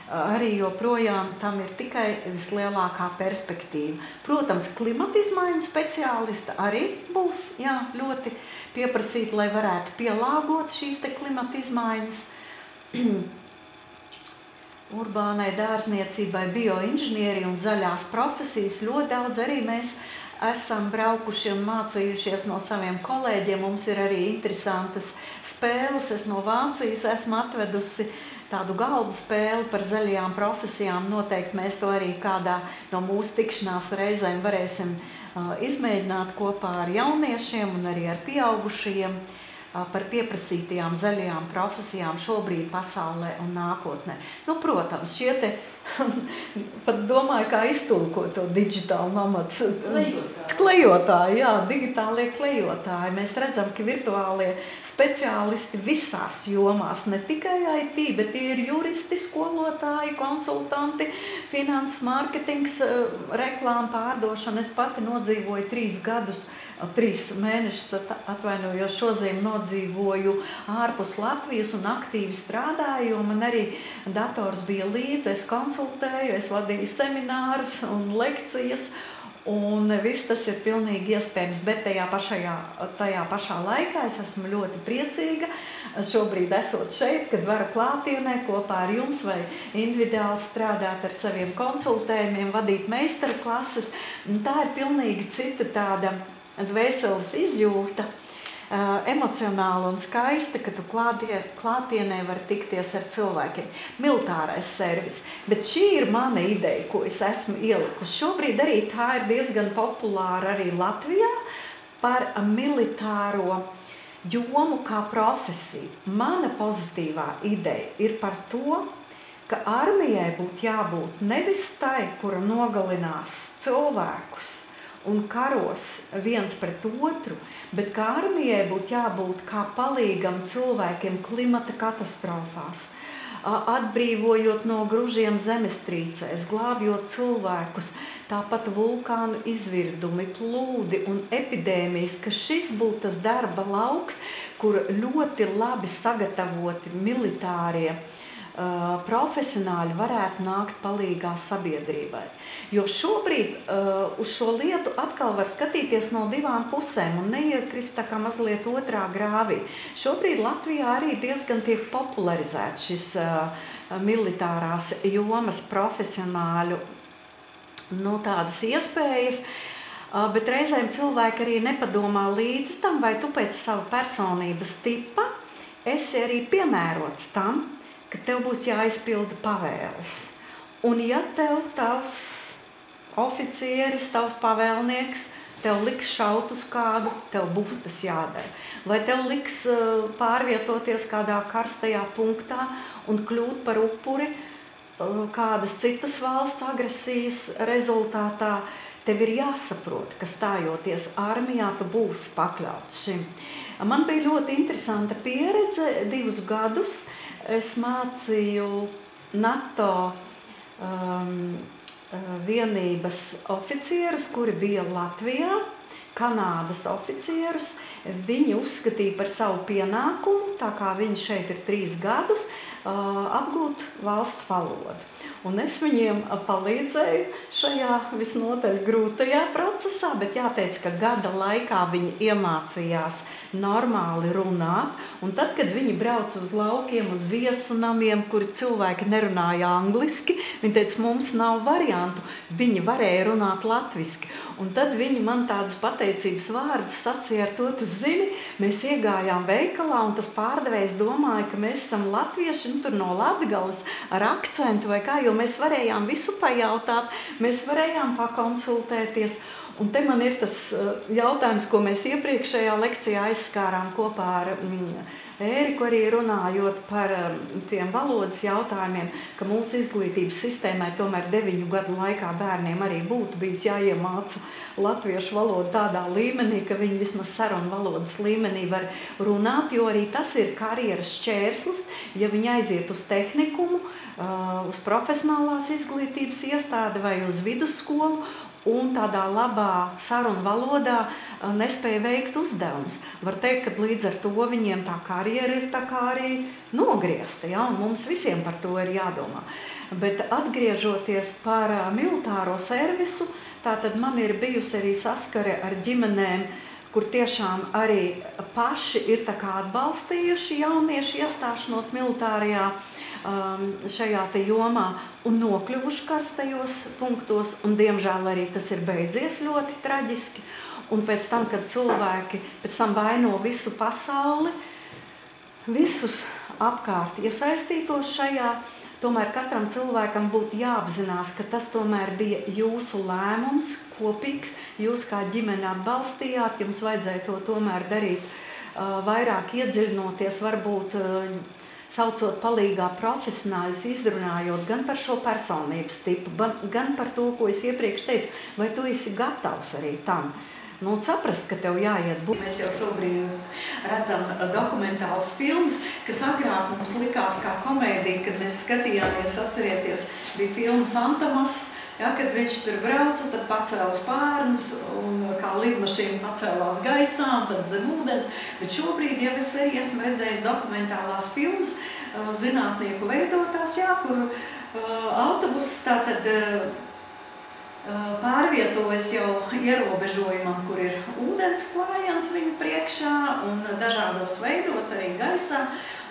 arī joprojām tam ir tikai vislielākā perspektīva. Protams, klimata izmaiņu speciālisti arī būs ļoti pieprasīti, lai varētu pielāgot šīs klimata izmaiņas. Urbānai dārzniecībai, bioinženieri un zaļās profesijas ļoti daudz arī mēs esam braukuši un mācījušies no saviem kolēģiem. Mums ir arī interesantas spēles. Es no Vācijas esmu atvedusi tādu galda spēli par zaļajām profesijām. Noteikti mēs to arī kādā no mūsu tikšanās reizēm varēsim izmēģināt kopā ar jauniešiem un arī ar pieaugušajiem par pieprasītajām zaļajām profesijām šobrīd pasaulē un nākotnē. Protams, šie pat domāju, kā iztulkot to digitālu nomads. Klejotāji, digitālie klejotāji. Mēs redzam, ka virtuālie speciālisti visās jomās, ne tikai IT, bet tie ir juristi, skolotāji, konsultanti, finanses, mārketings, reklāma, pārdošana. Es pati nodzīvoju 3 mēnešus, atvainojos, šoziem nodzīvoju ārpus Latvijas un aktīvi strādāju, jo man arī dators bija līdzi, es konsultēju, es vadīju seminārus un lekcijas, un viss tas ir pilnīgi iespējams, bet tajā pašā laikā es esmu ļoti priecīga šobrīd esot šeit, kad varu klātienē kopā ar jums vai individuāli strādāt ar saviem konsultējumiem, vadīt meistara klases. Tā ir pilnīgi cita tāda dvēseles izjūta, emocionāla un skaista, ka tu klātienē var tikties ar cilvēkiem. Militārais servis. Bet šī ir mana ideja, ko es esmu ielikusi. Šobrīd arī tā ir diezgan populāra arī Latvijā par militāro jomu kā profesiju. Mana pozitīvā ideja ir par to, ka armijai būtu jābūt nevis tai, kura nogalinās cilvēkus un karos viens pret otru, bet kā armijai būtu jābūt kā palīgam cilvēkiem klimata katastrofās, atbrīvojot no gružiem zemestrīcēs, glābjot cilvēkus, tāpat vulkānu izvirdumi, plūdi un epidēmijas, ka šis būtu tas darba lauks, kur ļoti labi sagatavoti militārie profesionāļi varētu nākt palīgā sabiedrībai. Jo šobrīd uz šo lietu atkal var skatīties no divām pusēm un neiekrist tā kā mazliet otrā grāvī. Šobrīd Latvijā arī diezgan tiek popularizēts šis militārās jomas profesionāļu tādas iespējas, bet reizēm cilvēki arī nepadomā līdzi tam, vai tu pēc sava personības tipa esi arī piemērots tam, ka tev būs jāizpilda pavēles. Un ja tev tavs oficieris, tavs pavēlnieks tev liks šaut uz kādu, tev būs tas jādara. Vai tev liks pārvietoties kādā karstajā punktā un kļūt par upuri kādas citas valsts agresijas rezultātā, tev ir jāsaprot, ka stājoties armijā, tu būsi pakļauts šim. Man bija ļoti interesanta pieredze, 2 gadus es mācīju NATO vienības oficierus, kuri bija Latvijā, Kanādas oficierus. Viņi uzskatīja par savu pienākumu, tā kā viņi šeit ir 3 gadus, apgūt valsts valodu. Un es viņiem palīdzēju šajā visnotaļ grūtajā procesā, bet jāteic, ka gada laikā viņi iemācījās normāli runāt. Un tad, kad viņi brauc uz laukiem, uz viesunamiem, kuri cilvēki nerunāja angliski, viņi teica, mums nav variantu, viņi varēja runāt latviski. Un tad viņi man tādas pateicības vārdus sacīja ar to, tu zini, mēs iegājām veikalā un tas pārdevējs domāja, ka mēs esam latvieši, tur no Latgales ar akcentu vai kā, jo mēs varējām visu pajautāt, mēs varējām pakonsultēties. Un te man ir tas jautājums, ko mēs iepriekšējā lekcijā aizskārām kopā ar Ēriku, arī runājot par tiem valodas jautājumiem, ka mūsu izglītības sistēmai tomēr 9 gadu laikā bērniem arī būtu bijis jāiemāca latviešu valodu tādā līmenī, ka viņi vismaz sarunu valodas līmenī var runāt, jo arī tas ir karjeras šķērslis, ja viņi aiziet uz tehnikumu, uz profesionālās izglītības iestādi vai uz vidusskolu, un tādā labā sarunu valodā nespēja veikt uzdevumus. Var teikt, ka līdz ar to viņiem tā karjera ir tā kā arī nogriezta, ja? Un mums visiem par to ir jādomā. Bet atgriežoties par militāro servisu, tātad man ir bijusi arī saskare ar ģimenēm, kur tiešām arī paši ir tā kā atbalstījuši jauniešu iestāšanos militārajā šajā te jomā un nokļuvuši karstajos punktos, un diemžēl arī tas ir beidzies ļoti traģiski. Un pēc tam, kad cilvēki pēc tam vaino visu pasauli, visus apkārt iesaistītos šajā, tomēr katram cilvēkam būtu jāapzinās, ka tas tomēr bija jūsu lēmums, kopīgs, jūs kā ģimene atbalstījāt, jums vajadzēja to tomēr darīt vairāk iedziļinoties, varbūt saucot palīgā profesionāļus, izrunājot gan par šo personības tipu, gan par to, ko es iepriekš teicu, vai tu esi gatavs arī tam. Nu, un saprast, ka tev jāiet būt. Mēs jau šobrīd redzam dokumentāls filmas, kas agrāk mums likās kā komēdija, kad mēs skatījāmies, atcerieties, bija filma Fantomas, ja, kad viņš tur brauca, tad pacēla spārnus un kā lidmašīna pacēlās gaisā un tad zem ūdens. Bet šobrīd jau es arī esmu redzējis dokumentālās filmas, zinātnieku veidotās, jā, kur autobuss tātad pārvietojas jau ierobežojumam, kur ir ūdens klājiens viņu priekšā un dažādos veidos, arī gaisā.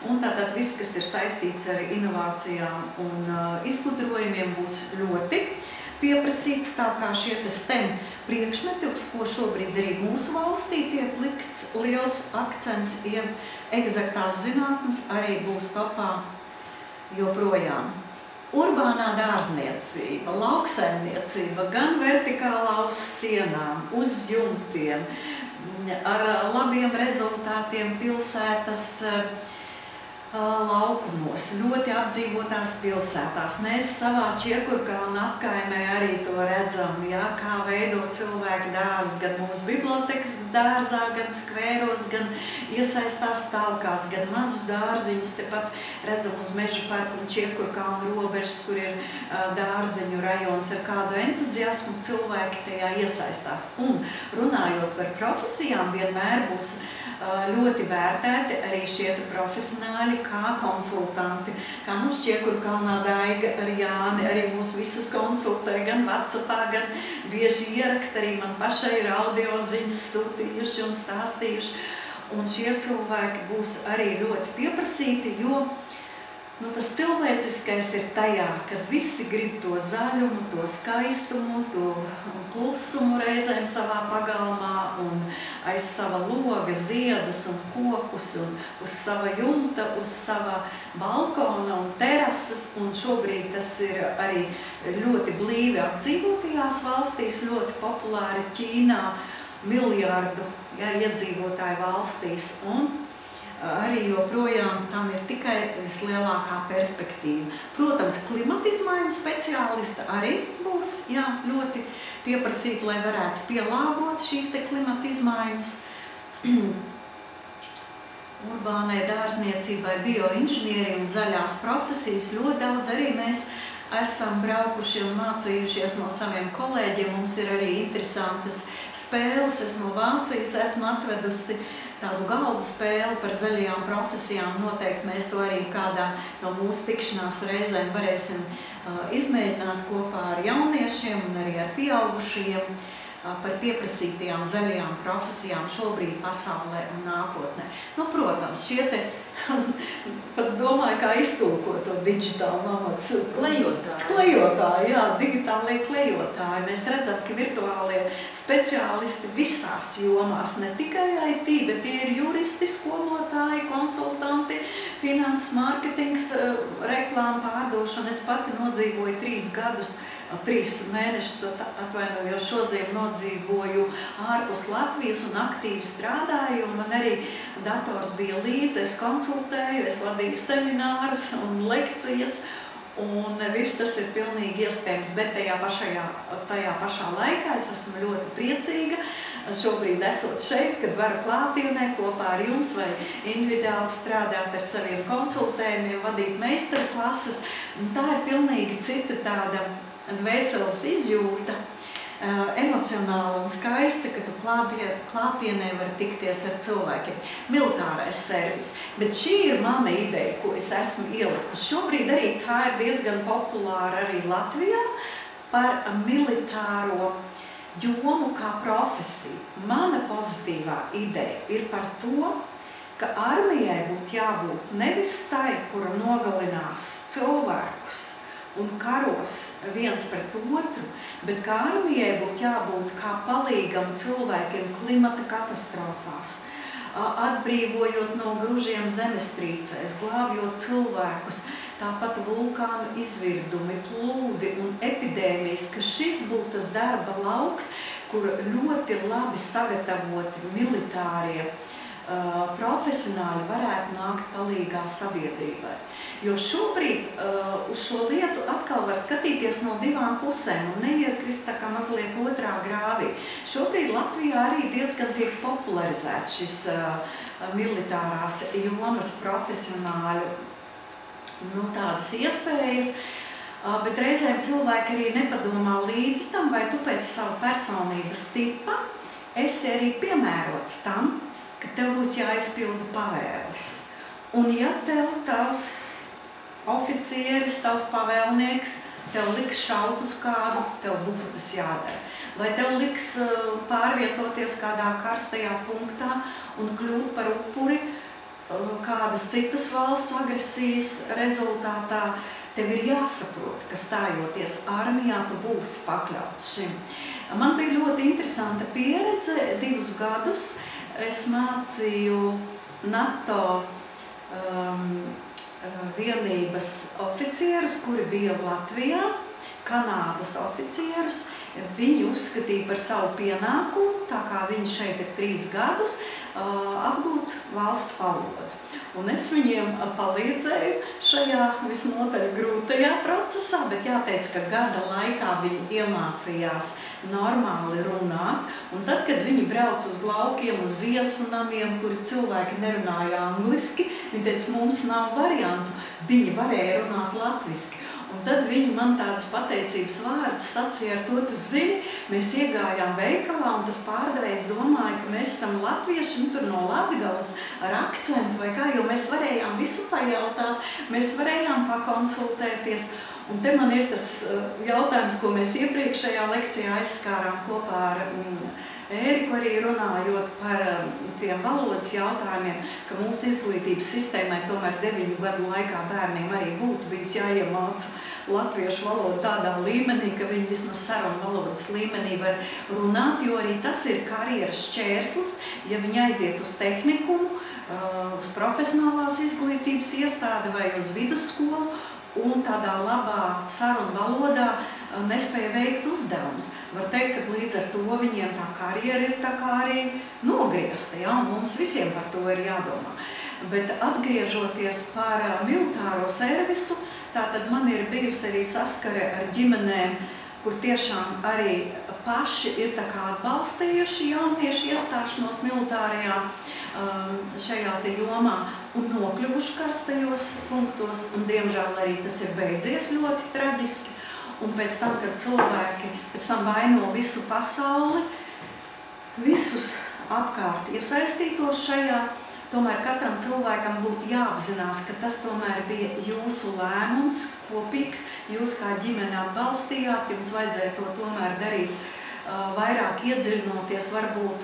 Un tātad viss, kas ir saistīts ar inovācijām un izgudrojumiem, būs ļoti pieprasīts, tā kā šie STEM priekšmeti, uz ko šobrīd arī mūsu valstī tiek likts liels akcents, jeb eksaktās zinātnes arī būs topā joprojām. Urbānā dārzniecība, lauksaimniecība, gan vertikālā uz sienām, uz jumtiem, ar labiem rezultātiem pilsētas laukumos, ļoti apdzīvotās pilsētās. Mēs savā Čiekurkalna apkaimē arī to redzam, ja, kā veido cilvēki dārzus, gan mūsu bibliotekas dārzā, gan skvēros, gan iesaistās talkās, gan mazus dārziņus. Tepat redzam uz Meža parku un Čiekurkalna robežas, kur ir dārziņu rajons, ar kādu entuziasmu cilvēki tajā iesaistās. Un runājot par profesijām, vienmēr būs ļoti vērtēti arī šie profesionāļi kā konsultanti. Kā mums Čiekurkalnā Daiga ar Jāni arī mūs visus konsultē, gan WhatsAppā, gan bieži ieraksta, arī man pašai ir audio ziņas sūtījuši un stāstījuši. Un šie cilvēki būs arī ļoti pieprasīti, jo Nu, tas cilvēciskais ir tajā, kad visi grib to zaļumu, to skaistumu, to klusumu reizēm savā pagalmā un aiz sava loga ziedus un kokus un uz sava jumta, uz sava balkona un terases. Un šobrīd tas ir arī ļoti blīvi apdzīvotajās valstīs, ļoti populāri Ķīnā, miljardu iedzīvotāju valstīs. Un arī joprojām tam ir tikai vislielākā perspektīva. Protams, klimata izmaiņu speciālisti arī būs ļoti pieprasīti, lai varētu pielāgot šīs te klimata izmaiņas. Urbānai dārzniecībai, bioinženieriem un zaļās profesijas ļoti daudz arī mēs esam braukuši un mācījušies no saviem kolēģiem. Mums ir arī interesantas spēles. Es no Vācijas esmu atvedusi tādu galda spēli par zaļajām profesijām. Noteikti mēs to arī kādā no mūsu tikšanās reizēm varēsim izmēģināt kopā ar jauniešiem un arī ar pieaugušajiem par pieprasītajām zaļajām profesijām šobrīd pasaulē un nākotnē. Nu, protams, šie te, pat domāju, kā iztulkot to digitālu nomads. Klejotāji, jā, digitālie klejotāji. Mēs redzam, ka virtuālie speciālisti visās jomās, ne tikai IT, bet tie ir juristi, skolotāji, konsultanti, finanses, mārketings, reklāma, pārdošana. Es pati nodzīvoju 3 mēnešus, atvainojos, šoziem nodzīvoju ārpus Latvijas un aktīvi strādāju, un man arī dators bija līdzi, es konsultēju, es vadīju seminārus un lekcijas, un viss tas ir pilnīgi iespējams, bet tajā pašā laikā es esmu ļoti priecīga, šobrīd esot šeit, kad varu klātienē kopā ar jums vai individuāli strādāt ar saviem konsultējumiem, vadīt meistaru klases, un tā ir pilnīgi cita tāda dvēseles izjūta, emocionāla un skaista, ka tu klātienē var tikties ar cilvēkiem. Militārais servis. Bet šī ir mana ideja, ko es esmu ielikusi. Šobrīd arī tā ir diezgan populāra arī Latvijā par militāro jomu kā profesiju. Mana pozitīvā ideja ir par to, ka armijai būtu jābūt nevis tai, kura nogalinās cilvēkus un karos viens pret otru, bet kā armijai būtu jābūt kā palīgam cilvēkiem klimata katastrofās, atbrīvojot no gružiem zemestrīcēs, glābjot cilvēkus, tāpat vulkānu izvirdumi, plūdi un epidēmijas, ka šis būtu tas darba lauks, kur ļoti labi sagatavoti militārie profesionāļi varētu nākt palīgā sabiedrībai. Jo šobrīd uz šo lietu atkal var skatīties no divām pusēm un neiekrist tā kā mazliet otrā grāvī. Šobrīd Latvijā arī diezgan tiek popularizēts šis militārās jomas profesionāļu tādas iespējas, bet reizēm cilvēki arī nepadomā līdzi tam, vai tu pēc savu personības tipa esi arī piemērots tam, ka tev būs jāizpilda pavēles. Un ja tev tavs oficieris, tavs pavēlnieks, tev liks šaut uz kādu, tev būs tas jādara. Vai tev liks pārvietoties kādā karstajā punktā un kļūt par upuri kādas citas valsts agresijas rezultātā, tev ir jāsaprot, ka stājoties armijā, tu būsi pakļauts šim. Man bija ļoti interesanta pieredze, 2 gadus. Es mācīju NATO vienības oficierus, kuri bija Latvijā, Kanādas oficierus. Viņi uzskatīja par savu pienākumu, tā kā viņi šeit ir 3 gadus, apgūt valsts valodu. Un es viņiem palīdzēju šajā visnotaļ grūtajā procesā, bet jāteic, ka gada laikā viņi iemācījās normāli runāt. Un tad, kad viņi brauc uz laukiem, uz viesunamiem, kuri cilvēki nerunāja angliski, viņi teica, mums nav variantu, viņi varēja runāt latviski. Un tad viņi man tādas pateicības vārdus sacīja, ar to tu zini, mēs iegājām veikalā un tas pārdevējs domāja, ka mēs esam latvieši, tur no Latgales ar akcentu vai kā, jo mēs varējām visu pajautāt, mēs varējām pakonsultēties. Un te man ir tas jautājums, ko mēs iepriekšējā lekcijā aizskārām kopā ar Ēriku arī runājot par tiem valodas jautājumiem, ka mūsu izglītības sistēmai tomēr 9 gadu laikā bērniem arī būtu bijis jāiemāca latviešu valodu tādā līmenī, ka viņi vismaz sarunu valodas līmenī var runāt, jo arī tas ir karjeras šķērslis, ja viņi aiziet uz tehnikumu, uz profesionālās izglītības iestādi vai uz vidusskolu, un tādā labā sarunu valodā nespēja veikt uzdevumus. Var teikt, ka līdz ar to viņiem tā karjera ir tā kā arī nogriezta, ja? Un mums visiem par to ir jādomā. Bet atgriežoties par militāro servisu, tātad man ir bijusi arī saskare ar ģimenēm, kur tiešām arī paši ir tā kā atbalstījuši jauniešu iestāšanos militārajā šajā te jomā un nokļuvuši karstajos punktos, un diemžēl arī tas ir beidzies ļoti traģiski. Un pēc tam, kad cilvēki vaino visu pasauli, visus apkārt iesaistītos šajā, tomēr katram cilvēkam būtu jāapzinās, ka tas tomēr bija jūsu lēmums, kopīgs, jūs kā ģimene atbalstījāt, jums vajadzēja to tomēr darīt vairāk iedziļinoties, varbūt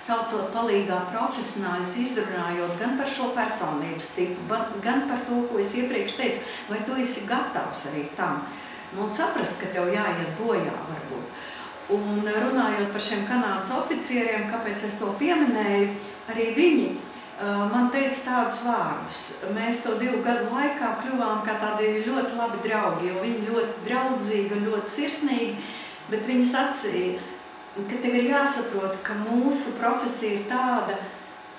saucot palīgā profesionāļus, izrunājot gan par šo personības tipu, gan par to, ko es iepriekš teicu, vai tu esi gatavs arī tam. Un saprast, ka tev jāiet bojā varbūt. Un runājot par šiem Kanādas oficieriem, kāpēc es to pieminēju, arī viņi man teica tādus vārdus. Mēs to 2 gadu laikā kļuvām kā tādi ļoti labi draugi, jo viņi ļoti draudzīgi un ļoti sirsnīgi, bet viņi sacīja, ka tev ir jāsaprot, ka mūsu profesija ir tāda,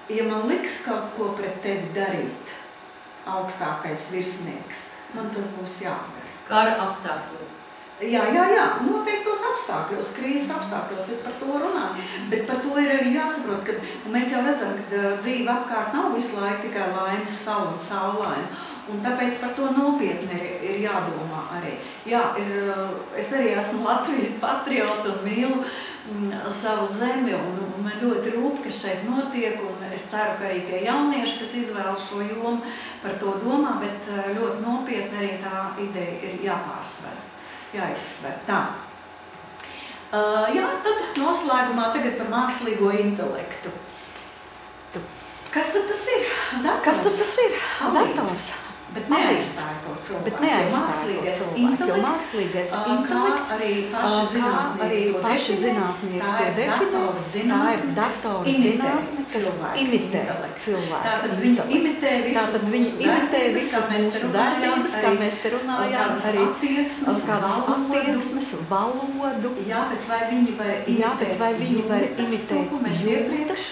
ja man liks kaut ko pret tevi darīt, augstākais virsnieks, man tas būs jādara.
Kara apstākļos.
Jā, noteiktos apstākļos, krīzes apstākļos, es par to runāju, bet par to ir arī jāsaprot, ka mēs jau redzam, ka dzīve apkārt nav visu laiku tikai laimes sala un saulaina. Un tāpēc par to nopietni ir jādomā arī. Jā, es arī esmu Latvijas patriota un mīlu savu zemi, un man ļoti rūp, kas šeit notiek, un es ceru, ka arī tie jaunieši, kas izvēlas šo jomu, par to domā, bet ļoti nopietni arī tā ideja ir jāpārsver, jāizsver. Tā. Jā, tad noslēgumā tagad par mākslīgo intelektu. Kas tad tas ir? Dators. Bet neaizstāja to cilvēku. Mākslīgais intelekts, arī paši zinātnieki to definē, tā ir datorzinātne, kas imitē cilvēku. Tātad viņi imitē visas mūsu darbības, kā mēs te runājām, arī kādas attieksmes, valodu. Jā, bet vai viņi var imitēt jūtas, to, ko mēs iepriekš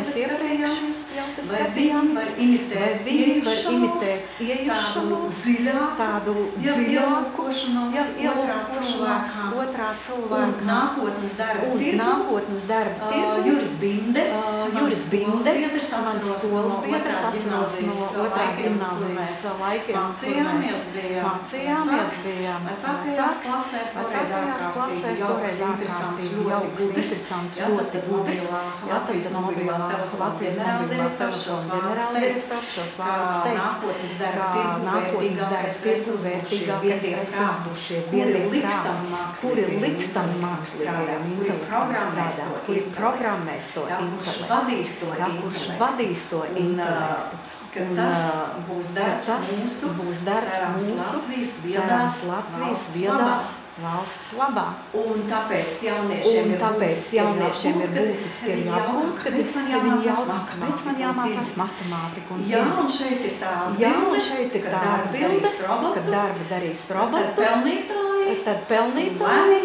skatījāmies, vai viņi var imitēt tādu dziļāku, otrā cilvēka, un nākotnes darba tirgu. Juris Binde, mans skolas biedrs, atcinās no otrā gimnāzijas laikiem, mācījāmies, bijām vecākajās klasēs, toreiz ārkārtīgi jauks, interesants, ļoti gudrs, Latvijas mobilā ģenerāldirektors šos vārdus teica, nākotnes darba tirgu vērtīgākais resursi, kuri likstam mākslīgajam intelektam, kuri programmēs to intelektu, kurš vadīs to intelektu. Ka tas būs darbs mūsu cerams Latvijas viedās valsts labā. Un tāpēc jauniešiem ir būtiski jābūt, kāpēc man jāmācās matemātiku. Jā, un šeit ir tā bilde, kad darba darīs robotu, tad pelnītāji,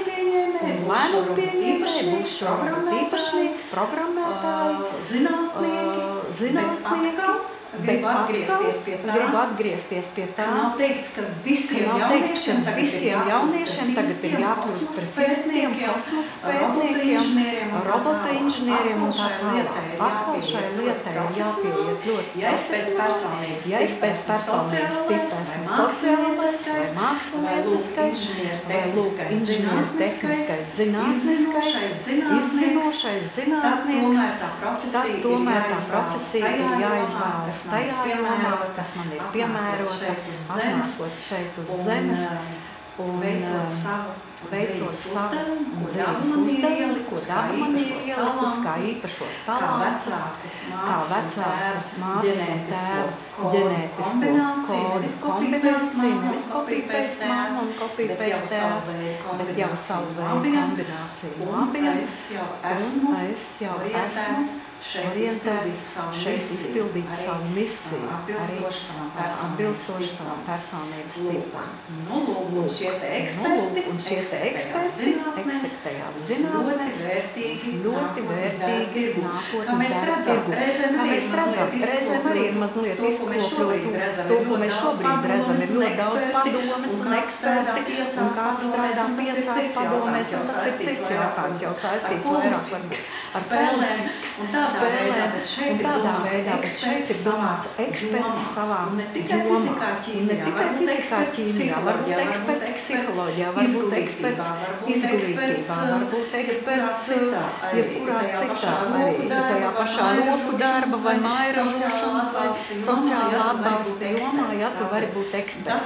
lēmumu pieņēmēji, būs šo robotu īpašnieki, programmētāji, zinātnieki. Gribu atgriezties pie tā, nav teikts, ka visiem jauniešiem tagad ir jākļūst par fizistiem, kosmosa pētniekiem, robotu inženieriem un tā tālāk. Atkal šai lietai ir jāpieiet ļoti. Ja es pēc personības tipa esmu sociālistiskais, vai mākslinieciskais, vai inženiertehniskais, zinātnieks, izzinošais zinātnieks, tad tomēr tā profesija ir jāizvēlas tajā jomā, kas man ir piemērota, atnākot šeit uz zemes un veicot savu dzīves uzdevumu, ko daba man ir ielikusi, kā īpašos talantus, kā vecāku, mātes un tēvu ģenētisko kombināciju, nevis copy-paste mamma un copy-paste tēvs, bet jau savu veidu kombināciju abiem, un es jau esmu orientēts šeit izpildīt savu misiju, atbilstoši savam personības tipam.
Un šie te eksperti
ekspertajās zinātnēs ļoti vērtīgi nākotnes darba tirgu. Reizēm arī ir mazliet izkropļotu. To, ko mēs šobrīd redzam, ir ļoti daudz padomes un eksperti, un kāds strādā 5 padomēs, un tas ir cits jautājums, jau saistīts vairāk ar politikas spēlēm, un tādā veidā, bet šeit ir domāts eksperts savā jomā, ne tikai fizikā, ķīmijā, varbūt eksperts psiholoģijā, varbūt eksperts izglītībā, varbūt eksperts jebkurā citā, arī tajā pašā roku darba vai mairažošanas vai sociālā atbalsta jomā, ja tu vari būt eksperts. Tas,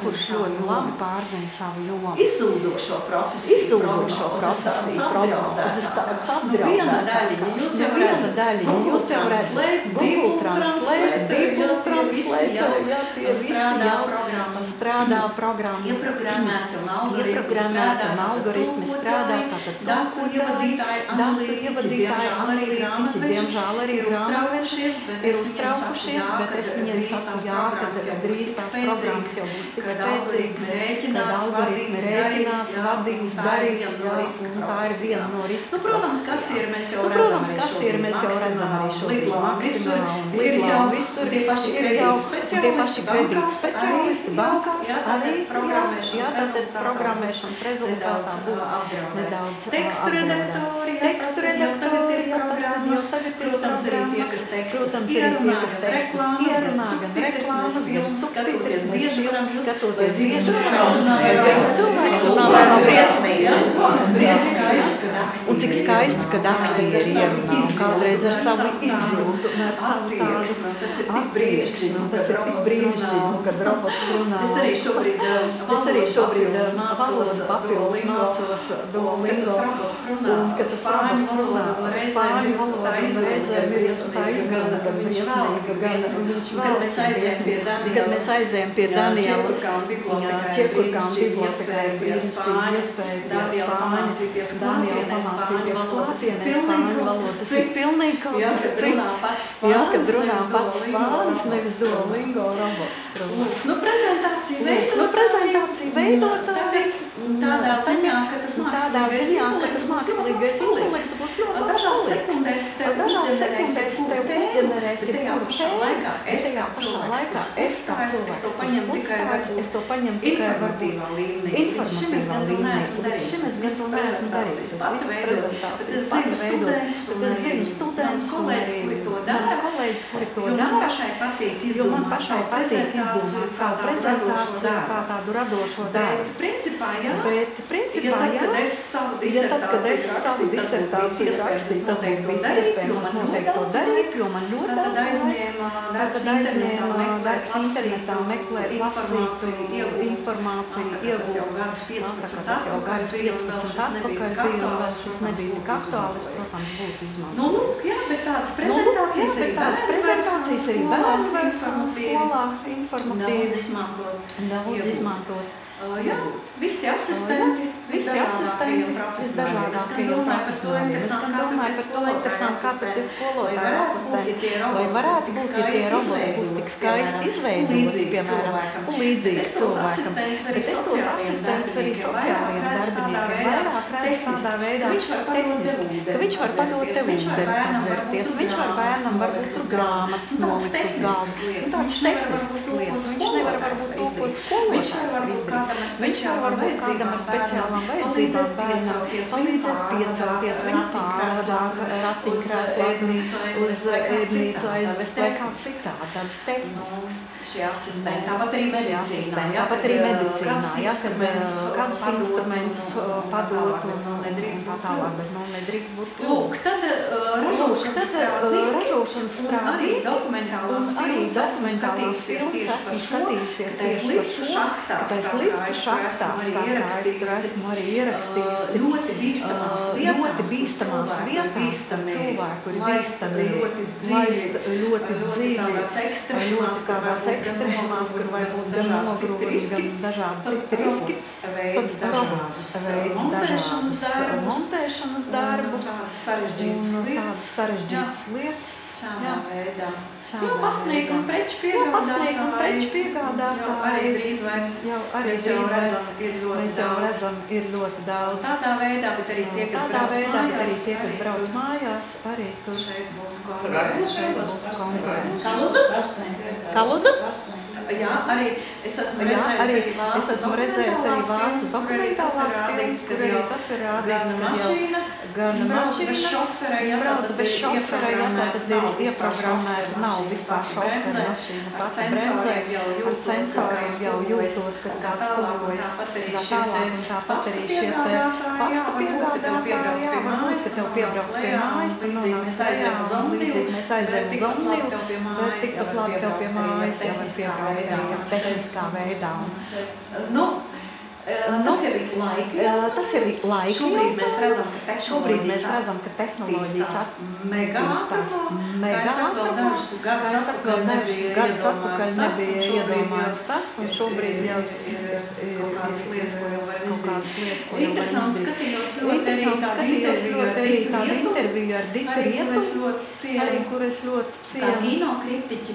kurš ļoti labi pārzina savu jomu.
Izzūdošo profesiju prognozes, tādas apdraudētākas.
Viena daļiņa, jūs jau redzat, Google Translate, tie visi strādā programma, ieprogrammēti un algoritmi strādā, tātad datu ievadītāji analītiķi, diemžēl arī grāmatveži ir uztraukušies, bet es viņiem saku, jā, kad drīz tās programmas jau būs tik spēcīgas, kad algoritmi rēķinās, vadīs, darīs, un tā ir viena no riskiem.
Protams, kas ir, mēs jau redzam
arī šobrīd Maksimā un Lidlā un visur tie paši kredītu speciālisti bankās arī programmēšana rezultātā būs nedaudz
tekstu redaktori ir programmas, protams, arī tie, kas tekstus ierunā, gan reklāmas, gan skatoties bieži varam skatoties cilvēks runā vai nav briesmīgi.
Un cik skaisti, kad aktieri ierunā un kādreiz ar savu izjūtu un ar savu
attieksmi. Tas ir tik brīnišķīgi,
kad robots runā.
Es arī šobrīd
papildus mācos Duolingo, un kad tas robots runā spāņu valodā, reizēm ir tā izgada, gan briesmīga, gan viņš vēl kad mēs aizējam pie Daniela Čekurkām bibliotekā ir brīnišķīgi iespēja pie spāņu, Daniela pamācīties klātienē spāņu valodu. Tas ir pilnīgi kaut kas cits. Jā, kad runā pats spānis, nevis Duolingo robots. Prezentācija veidotāji
tādā ziņā, ka tas mākslīgais intelekts būs ļoti dažās sekundēs tev uzģenerēs, tajā pašā laikā es kā cilvēks to paņem tikai informatīvā līmenī. Šim es gan to neesmu darījis. Es pati veidoju, bet es zinu studentus, kolēģis, kuri to dara, jo man pašai patīk izdomāt savu prezentāciju, kā tādu radošo darbu. Bet principā, kad es savu disertāciju rakstīju, tas būtu viss iespējams, es noteikti to darītu, jo man ļoti daudz aizņēma darbs internetā, meklēt, lasīt, informāciju, iegūt. Tas jau gadus 15 atpakaļ bija, un šis nebija tik aktuāls, protams, būtu izmantot. Jā, bet tādas prezentācijas arī bērni var skolā informatīvi daudz izmantot. Jā, visi asistenti, visdažādākajiem profesionāļiem. Es gan domāju par to interesanti, kā tad ir skolotāji asistenti. Vai varētu būt, ja tie roboti būs tik skaisti izveidoti, piemēram, līdzīgi cilvēkam. Bet es tos asistentus arī sociālajiem darbiniekiem vairāk redzu tādā veidā tehniski, ka viņš var padot tev ūdeni padzerties, viņš var bērnam varbūt uz grāmatas nolikt uz galvas. Un tāds tehnisks lietas. Viņš nevar varbūt to, ko skolotājas var izdarīt.
Viņš var varbūt kādam ar speciālām vajadzībām bērnam palīdzēt piecelties, viņu pārvadāt ratiņkrēslā uz ēdnīcu aizvest vai kā citādi, tāds tehnisks.
Šie asistenti, tāpat arī medicīnā,
kad kādus instrumentus padot un tā tālāk, bet nedrīkst būt klūk.
Lūk, tad ražošanas strādnieki, arī dokumentālās filmas esmu skatījusies tieši par šo, ka tais liftu šahtā esmu arī ierakstījusi ļoti bīstamās vietās, cilvēku ir bīstami, ļoti dziļi, kādās ekstrēmās, kur var būt gan nogruvumi, gan dažādi citi riski, tad robots veids dažādas montēšanas darbus, tādas sarežģītas lietas. Šādā veidā. Pasniegt un preču piegādātāji. Arī drīz vairs mēs jau redzam, ir ļoti daudz. Tādā veidā, bet arī tie, kas brauc mājās, arī tur šeit būs konkurence. Kā lūdzu? Jā, arī es esmu redzējis arī vācu dokumentālās filmas, kur arī tas ir rādīts, gan mašīna, brauc bez šofera, ja tad ir ieprogrammēta, nav vispār šofera mašīna, pati bremzē, ar sensoriem jau jūtot, ka kāds tuvojas, tāpat arī šie te pasta piegādātāji, jā, varbūt, ka tev piebrauc pie mājas, tu nonāk tajā, līdzīgi mēs aizējam uz Omnivu, bet tikpat labi tev pie mājas jau var piebraukt. Tehniskā veidā. Tas ir laiki. Šobrīd mēs redzam, ka tehnoloģijas attīstās mega ātri. Gadus atpakaļ nebija iedomājums tas, un šobrīd jau ir kaut kādas lietas, ko jau var izdarīt. Interesanti skatījos ļoti tādu interviju ar Ditu Rietu, arī, kur es ļoti cienu. Kā kinokritiķi.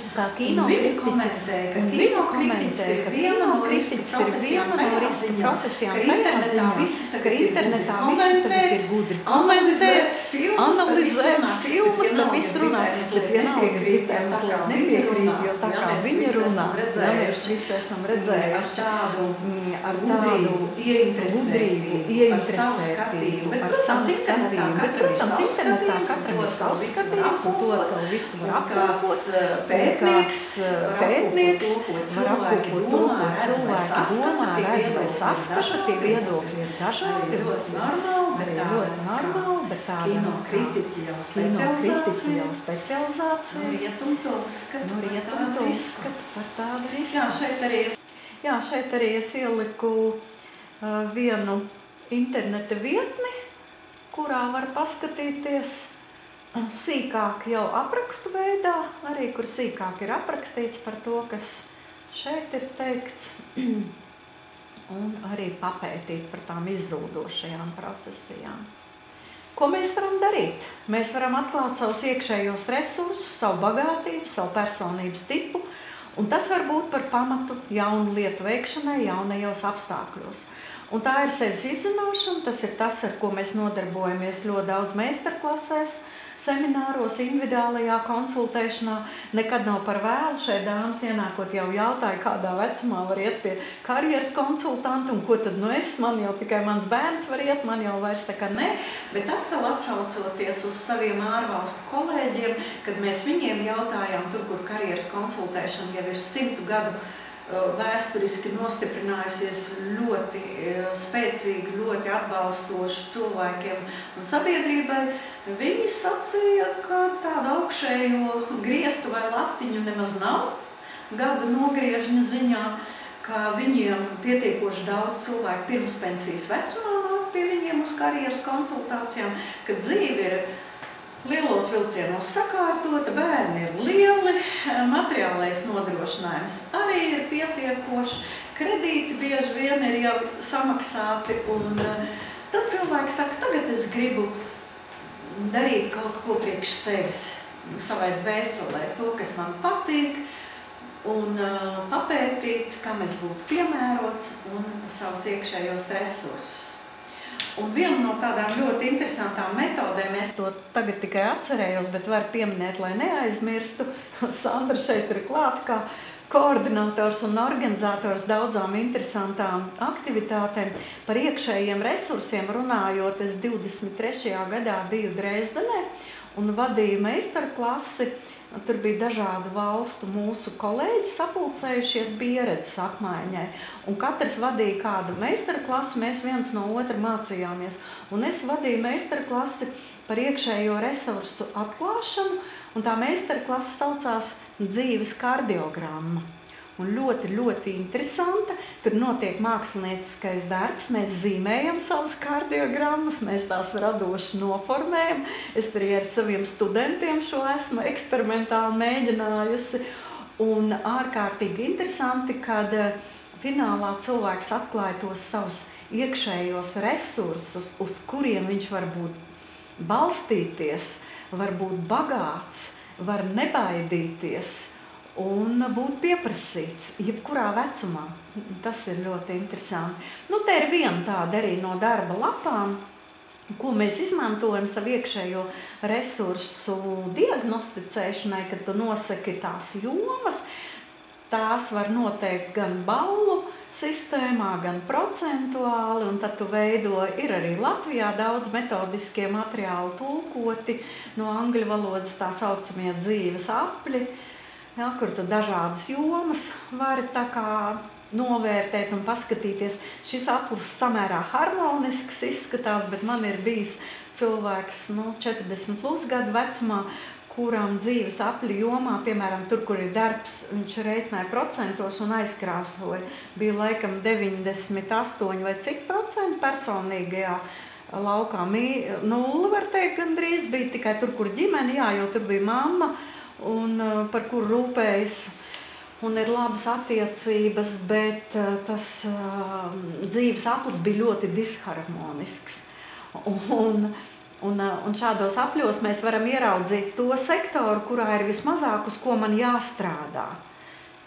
Viņi komentē, ka kinokritiķis ir viena no riska profesijām, ka internetā visi tagad ir gudri komentēt, analizēt filmas, par visu runāt, bet vienalga Ditai mazliet nepiekrīt, jo tā kā viņa runā, mēs visi esam redzējuši ar tādu ieinteresētību, par savu skatījumu, bet, protams, internetā katram ir savs skatījums, un to atkal visu var apkopot, pētnieks var apkopot to, ko cilvēki domā, redz vai saskata, tie viedokļi ir dažādi, arī ļoti normāli, bet tāda kinokritiķi jau specializācija. Rietum to uzskata par tādu risku. Jā, šeit arī es ieliku vienu interneta vietni, kurā var paskatīties sīkāk jau aprakstu veidā, arī kur sīkāk ir aprakstīts par to, kas šeit ir teikts. Un arī papētīt par tām izzūdošajām profesijām. Ko mēs varam darīt? Mēs varam atklāt savus iekšējos resursus, savu bagātību, savu personības tipu, un tas var būt par pamatu jaunu lietu veikšanai, jaunajos apstākļos. Un tā ir sevis izzināšana, tas ir tas, ar ko mēs nodarbojamies ļoti daudz meistarklasēs, semināros, individuālajā konsultēšanā. Nekad nav par vēlu. Šeit dāmas ienākot jau jautāja, kādā vecumā var iet pie karjeras konsultanta, un ko tad es, man jau tikai mans bērns var iet, man jau vairs tā kā ne. Bet atkal atsaucoties uz saviem ārvalstu kolēģiem, kad mēs viņiem jautājām, tur, kur karjeras konsultēšana jau ir 100 gadu vēsturiski nostiprinājusies ļoti spēcīgi, ļoti atbalstoši cilvēkiem un sabiedrībai, viņi sacīja, ka tādu augšējo griestu vai latiņu nemaz nav gadu nogriežņa ziņā, ka viņiem pietiekoši daudz cilvēku pirms pensijas vecumā nāk pie viņiem uz karjeras konsultācijām, kad dzīve ir lielos vilcienos sakārtota, bērni ir lieli, materiālais nodrošinājums arī ir pietiekoši, kredīti bieži vien ir jau samaksāti, un tad cilvēki saka, tagad es gribu darīt kaut ko priekš sevis, savai dvēselē, to, kas man patīk, un papētīt, kam es būtu piemērots, un savus iekšējos resursus.
Un viena no tādām ļoti interesantām metodēm, es to tagad tikai atcerējos, bet varu pieminēt, lai neaizmirstu. Sandra šeit ir klāta kā koordinators un organizators daudzām interesantām aktivitātēm. Par iekšējiem resursiem runājot, es 23. gadā biju Dresdenē un vadīju meistarklasi. Tur bija dažādu valstu mūsu kolēģi sapulcējušies pieredzes apmaiņai. Un katrs vadīja kādu meistarklasi, mēs viens no otra mācījāmies. Un es vadīju meistarklasi par iekšējo resursu atklāšanu, un tā meistarklase saucās dzīves kardiogramma. Un ļoti, ļoti interesanta. Tur notiek mākslinieciskais darbs, mēs zīmējam savus kardiogrammas, mēs tās radoši noformējam. Es arī ar saviem studentiem šo esmu eksperimentāli mēģinājusi. Un ārkārtīgi interesanti, kad finālā cilvēks atklāja tos savus iekšējos resursus, uz kuriem viņš var būt balstīties, var būt bagāts, var nebaidīties un būt pieprasīts, jebkurā vecumā. Tas ir ļoti interesanti. Te ir viena tāda arī no darba lapām, ko mēs izmantojam savu iekšējo resursu diagnosticēšanai, kad tu nosaki tās jomas. Tās var noteikt gan ballu sistēmā, gan procentuāli, un tad tu veido, ir arī Latvijā daudz metodiskie materiāli tulkoti no angļu valodas, tā saucamie dzīves apļi, kur tu dažādas jomas vari tā kā novērtēt un paskatīties. Šis aplis samērā harmonisks izskatās, bet man ir bijis cilvēks 40 plus gadu vecumā, kuram dzīves apļu jomā, piemēram, tur, kur ir darbs, viņš reiķināja procentos un aizkrāsoja. Bija laikam 98 vai cik procenti personīgajā laukā. 0, var teikt, gandrīz bija tikai tur, kur ģimene, jo tur bija mamma, un par kuru rūpējas, un ir labas attiecības, bet tas dzīves aplis bija ļoti disharmonisks. Un šādos apļos mēs varam ieraudzīt to sektoru, kurā ir vismazāk, uz ko man jāstrādā.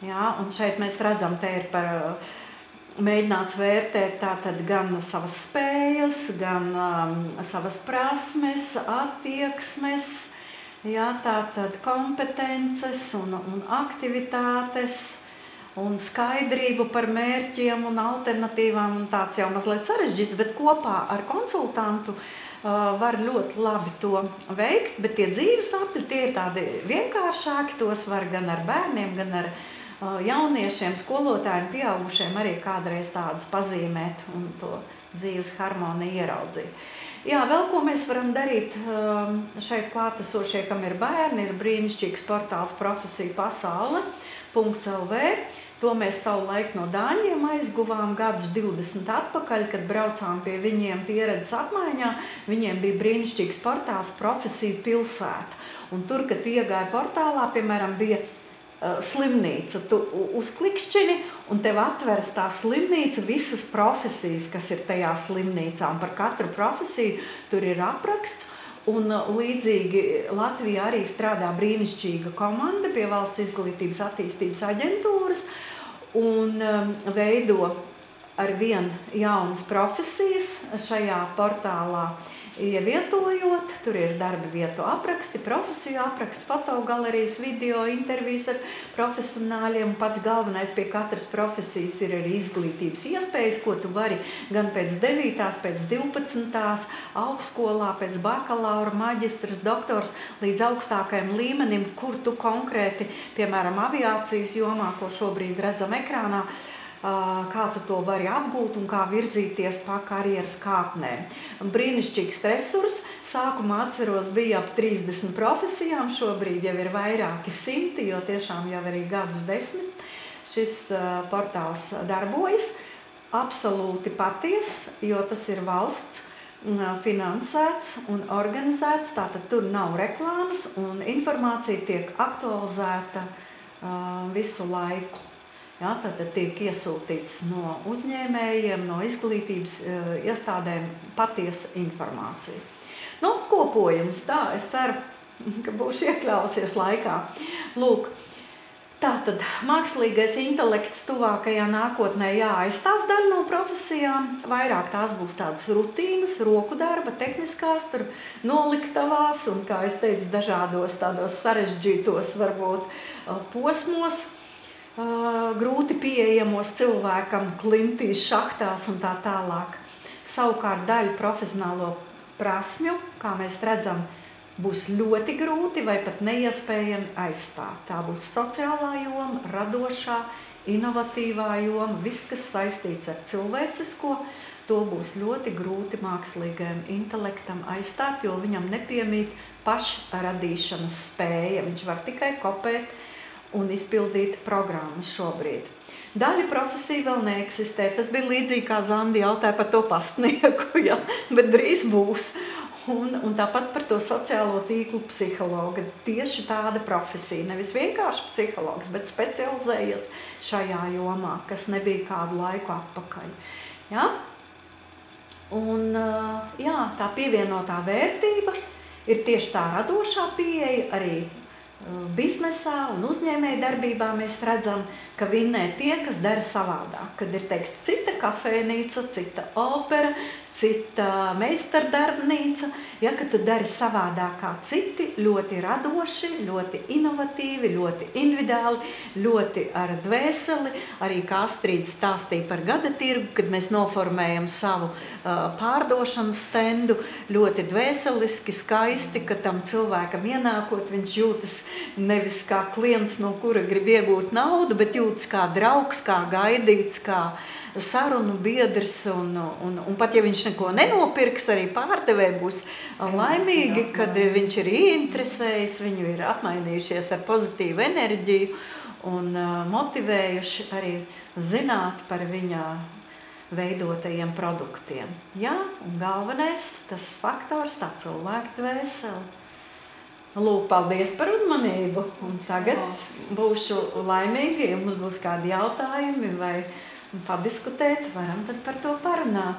Un šeit mēs redzam, te ir mēģināts vērtēt tātad gan savas spējas, gan savas prasmes, attieksmes, tātad kompetences un aktivitātes un skaidrību par mērķiem un alternatīvām. Un tāds jau mazliet sarežģīts, bet kopā ar konsultantu var ļoti labi to veikt, bet tie dzīves apļi, tie ir tādi vienkāršāki, tos var gan ar bērniem, gan ar jauniešiem, skolotājiem, pieaugušiem arī kādreiz tādas pazīmēt un to dzīves harmoniju ieraudzīt. Vēl ko mēs varam darīt šeit klātesošie, kam ir bērni, ir brīnišķīgs portāls Profesiju pasaule.lv. To mēs savu laiku no Dāņiem aizguvām gadus 20 atpakaļ, kad braucām pie viņiem pieredzes apmaiņā. Viņiem bija brīnišķīgs portāls Profesiju pilsēta. Un tur, kad tu iegāji portālā, piemēram, bija slimnīca. Tu uzklikšķini un tev atveras tā slimnīca, visas profesijas, kas ir tajā slimnīcā. Un par katru profesiju tur ir apraksts. Un līdzīgi Latvijā arī strādā brīnišķīga komanda pie Valsts izglītības attīstības aģentūras un veido arvien jaunas profesijas šajā portālā ievietojot. Tur ir darba vietu apraksti, profesiju apraksti, fotogalerijas, video intervijas ar profesionāļiem. Pats galvenais pie katras profesijas ir arī izglītības iespējas, ko tu vari gan pēc 9., pēc 12. augstskolā, pēc bakalaura, maģistras, doktors līdz augstākajam līmenim, kur tu konkrēti, piemēram, aviācijas jomā, ko šobrīd redzam ekrānā, kā tu to vari apgūt un kā virzīties pa karjeras kāpnēm. Brīnišķīgs resurs. Sākumā atceros, bija ap 30 profesijām, šobrīd jau ir vairāki 100, jo tiešām jau arī gadus 10 šis portāls darbojas. Absolūti paties, jo tas ir valsts finansēts un organizēts, tātad tur nav reklāmas un informācija tiek aktualizēta visu laiku. Tad tiek iesūtīts no uzņēmējiem, no izglītības iestādēm patiesa informācija. Kopojums tā, es ceru, ka būšu iekļausies laikā. Lūk, Tātad mākslīgais intelekts tuvākajā nākotnē jāaizstās daļa no profesijām, vairāk tās būs tādas rutīnas, roku darba, tehniskās, tur noliktavās un, kā es teicu, dažādos tādos sarežģītos varbūt posmos, grūti pieejamos cilvēkam, klintīs, šahtās un tā tālāk. Savukārt daļa profesionālo prasmju, kā mēs redzam, būs ļoti grūti vai pat neiespējami aizstāt. Tā būs sociālā joma, radošā, inovatīvā joma, viss, kas saistīts ar cilvēcisko, to būs ļoti grūti mākslīgajam intelektam aizstāt, jo viņam nepiemīt pašradīšanas spēja. Viņš var tikai kopēt un izpildīt programmas šobrīd. Daļa profesija vēl neeksistē. Tas bija līdzīgi, kā Zandi jautāja par to pastnieku, ja? Bet drīz būs. Un tāpat par to sociālo tīklu psihologa. Tieši tāda profesija. Nevis vienkārši psihologs, bet specializējies šajā jomā, kas nebija kādu laiku atpakaļ. Ja? Un jā, tā pievienotā vērtība ir tieši tā radošā pieeja arī biznesā un uzņēmēju darbībā. Mēs redzam, ka vinnē tie, kas dara savādāk. Kad ir teikt cita kafēnīca, cita opera, cita meistardarbnīca, ja, ka tu dari savādāk kā citi, ļoti radoši, ļoti inovatīvi, ļoti individuāli, ļoti ar dvēseli. Arī kā Astrīda stāstīja par gada tirgu, kad mēs noformējam savu pārdošanas stendu, ļoti dvēseliski, skaisti, ka tam cilvēkam ienākot, viņš jūtas nevis kā klients, no kura grib iegūt naudu, bet jūtas kā draugs, kā gaidīts, kā sarunu biedrs, un pat ja viņš neko nenopirks, arī pārdevēji būs laimīgi, kad viņš ir ieinteresējis, viņu ir apmainījušies ar pozitīvu enerģiju un motivējuši arī zināt par viņa veidotajiem produktiem. Jā, un galvenais tas faktors, tā cilvēka dvēsele. Lūk, paldies par uzmanību, un tagad būšu laimīgi, ja mums būs kādi jautājumi vai padiskutēt, varam tad par to parunāt.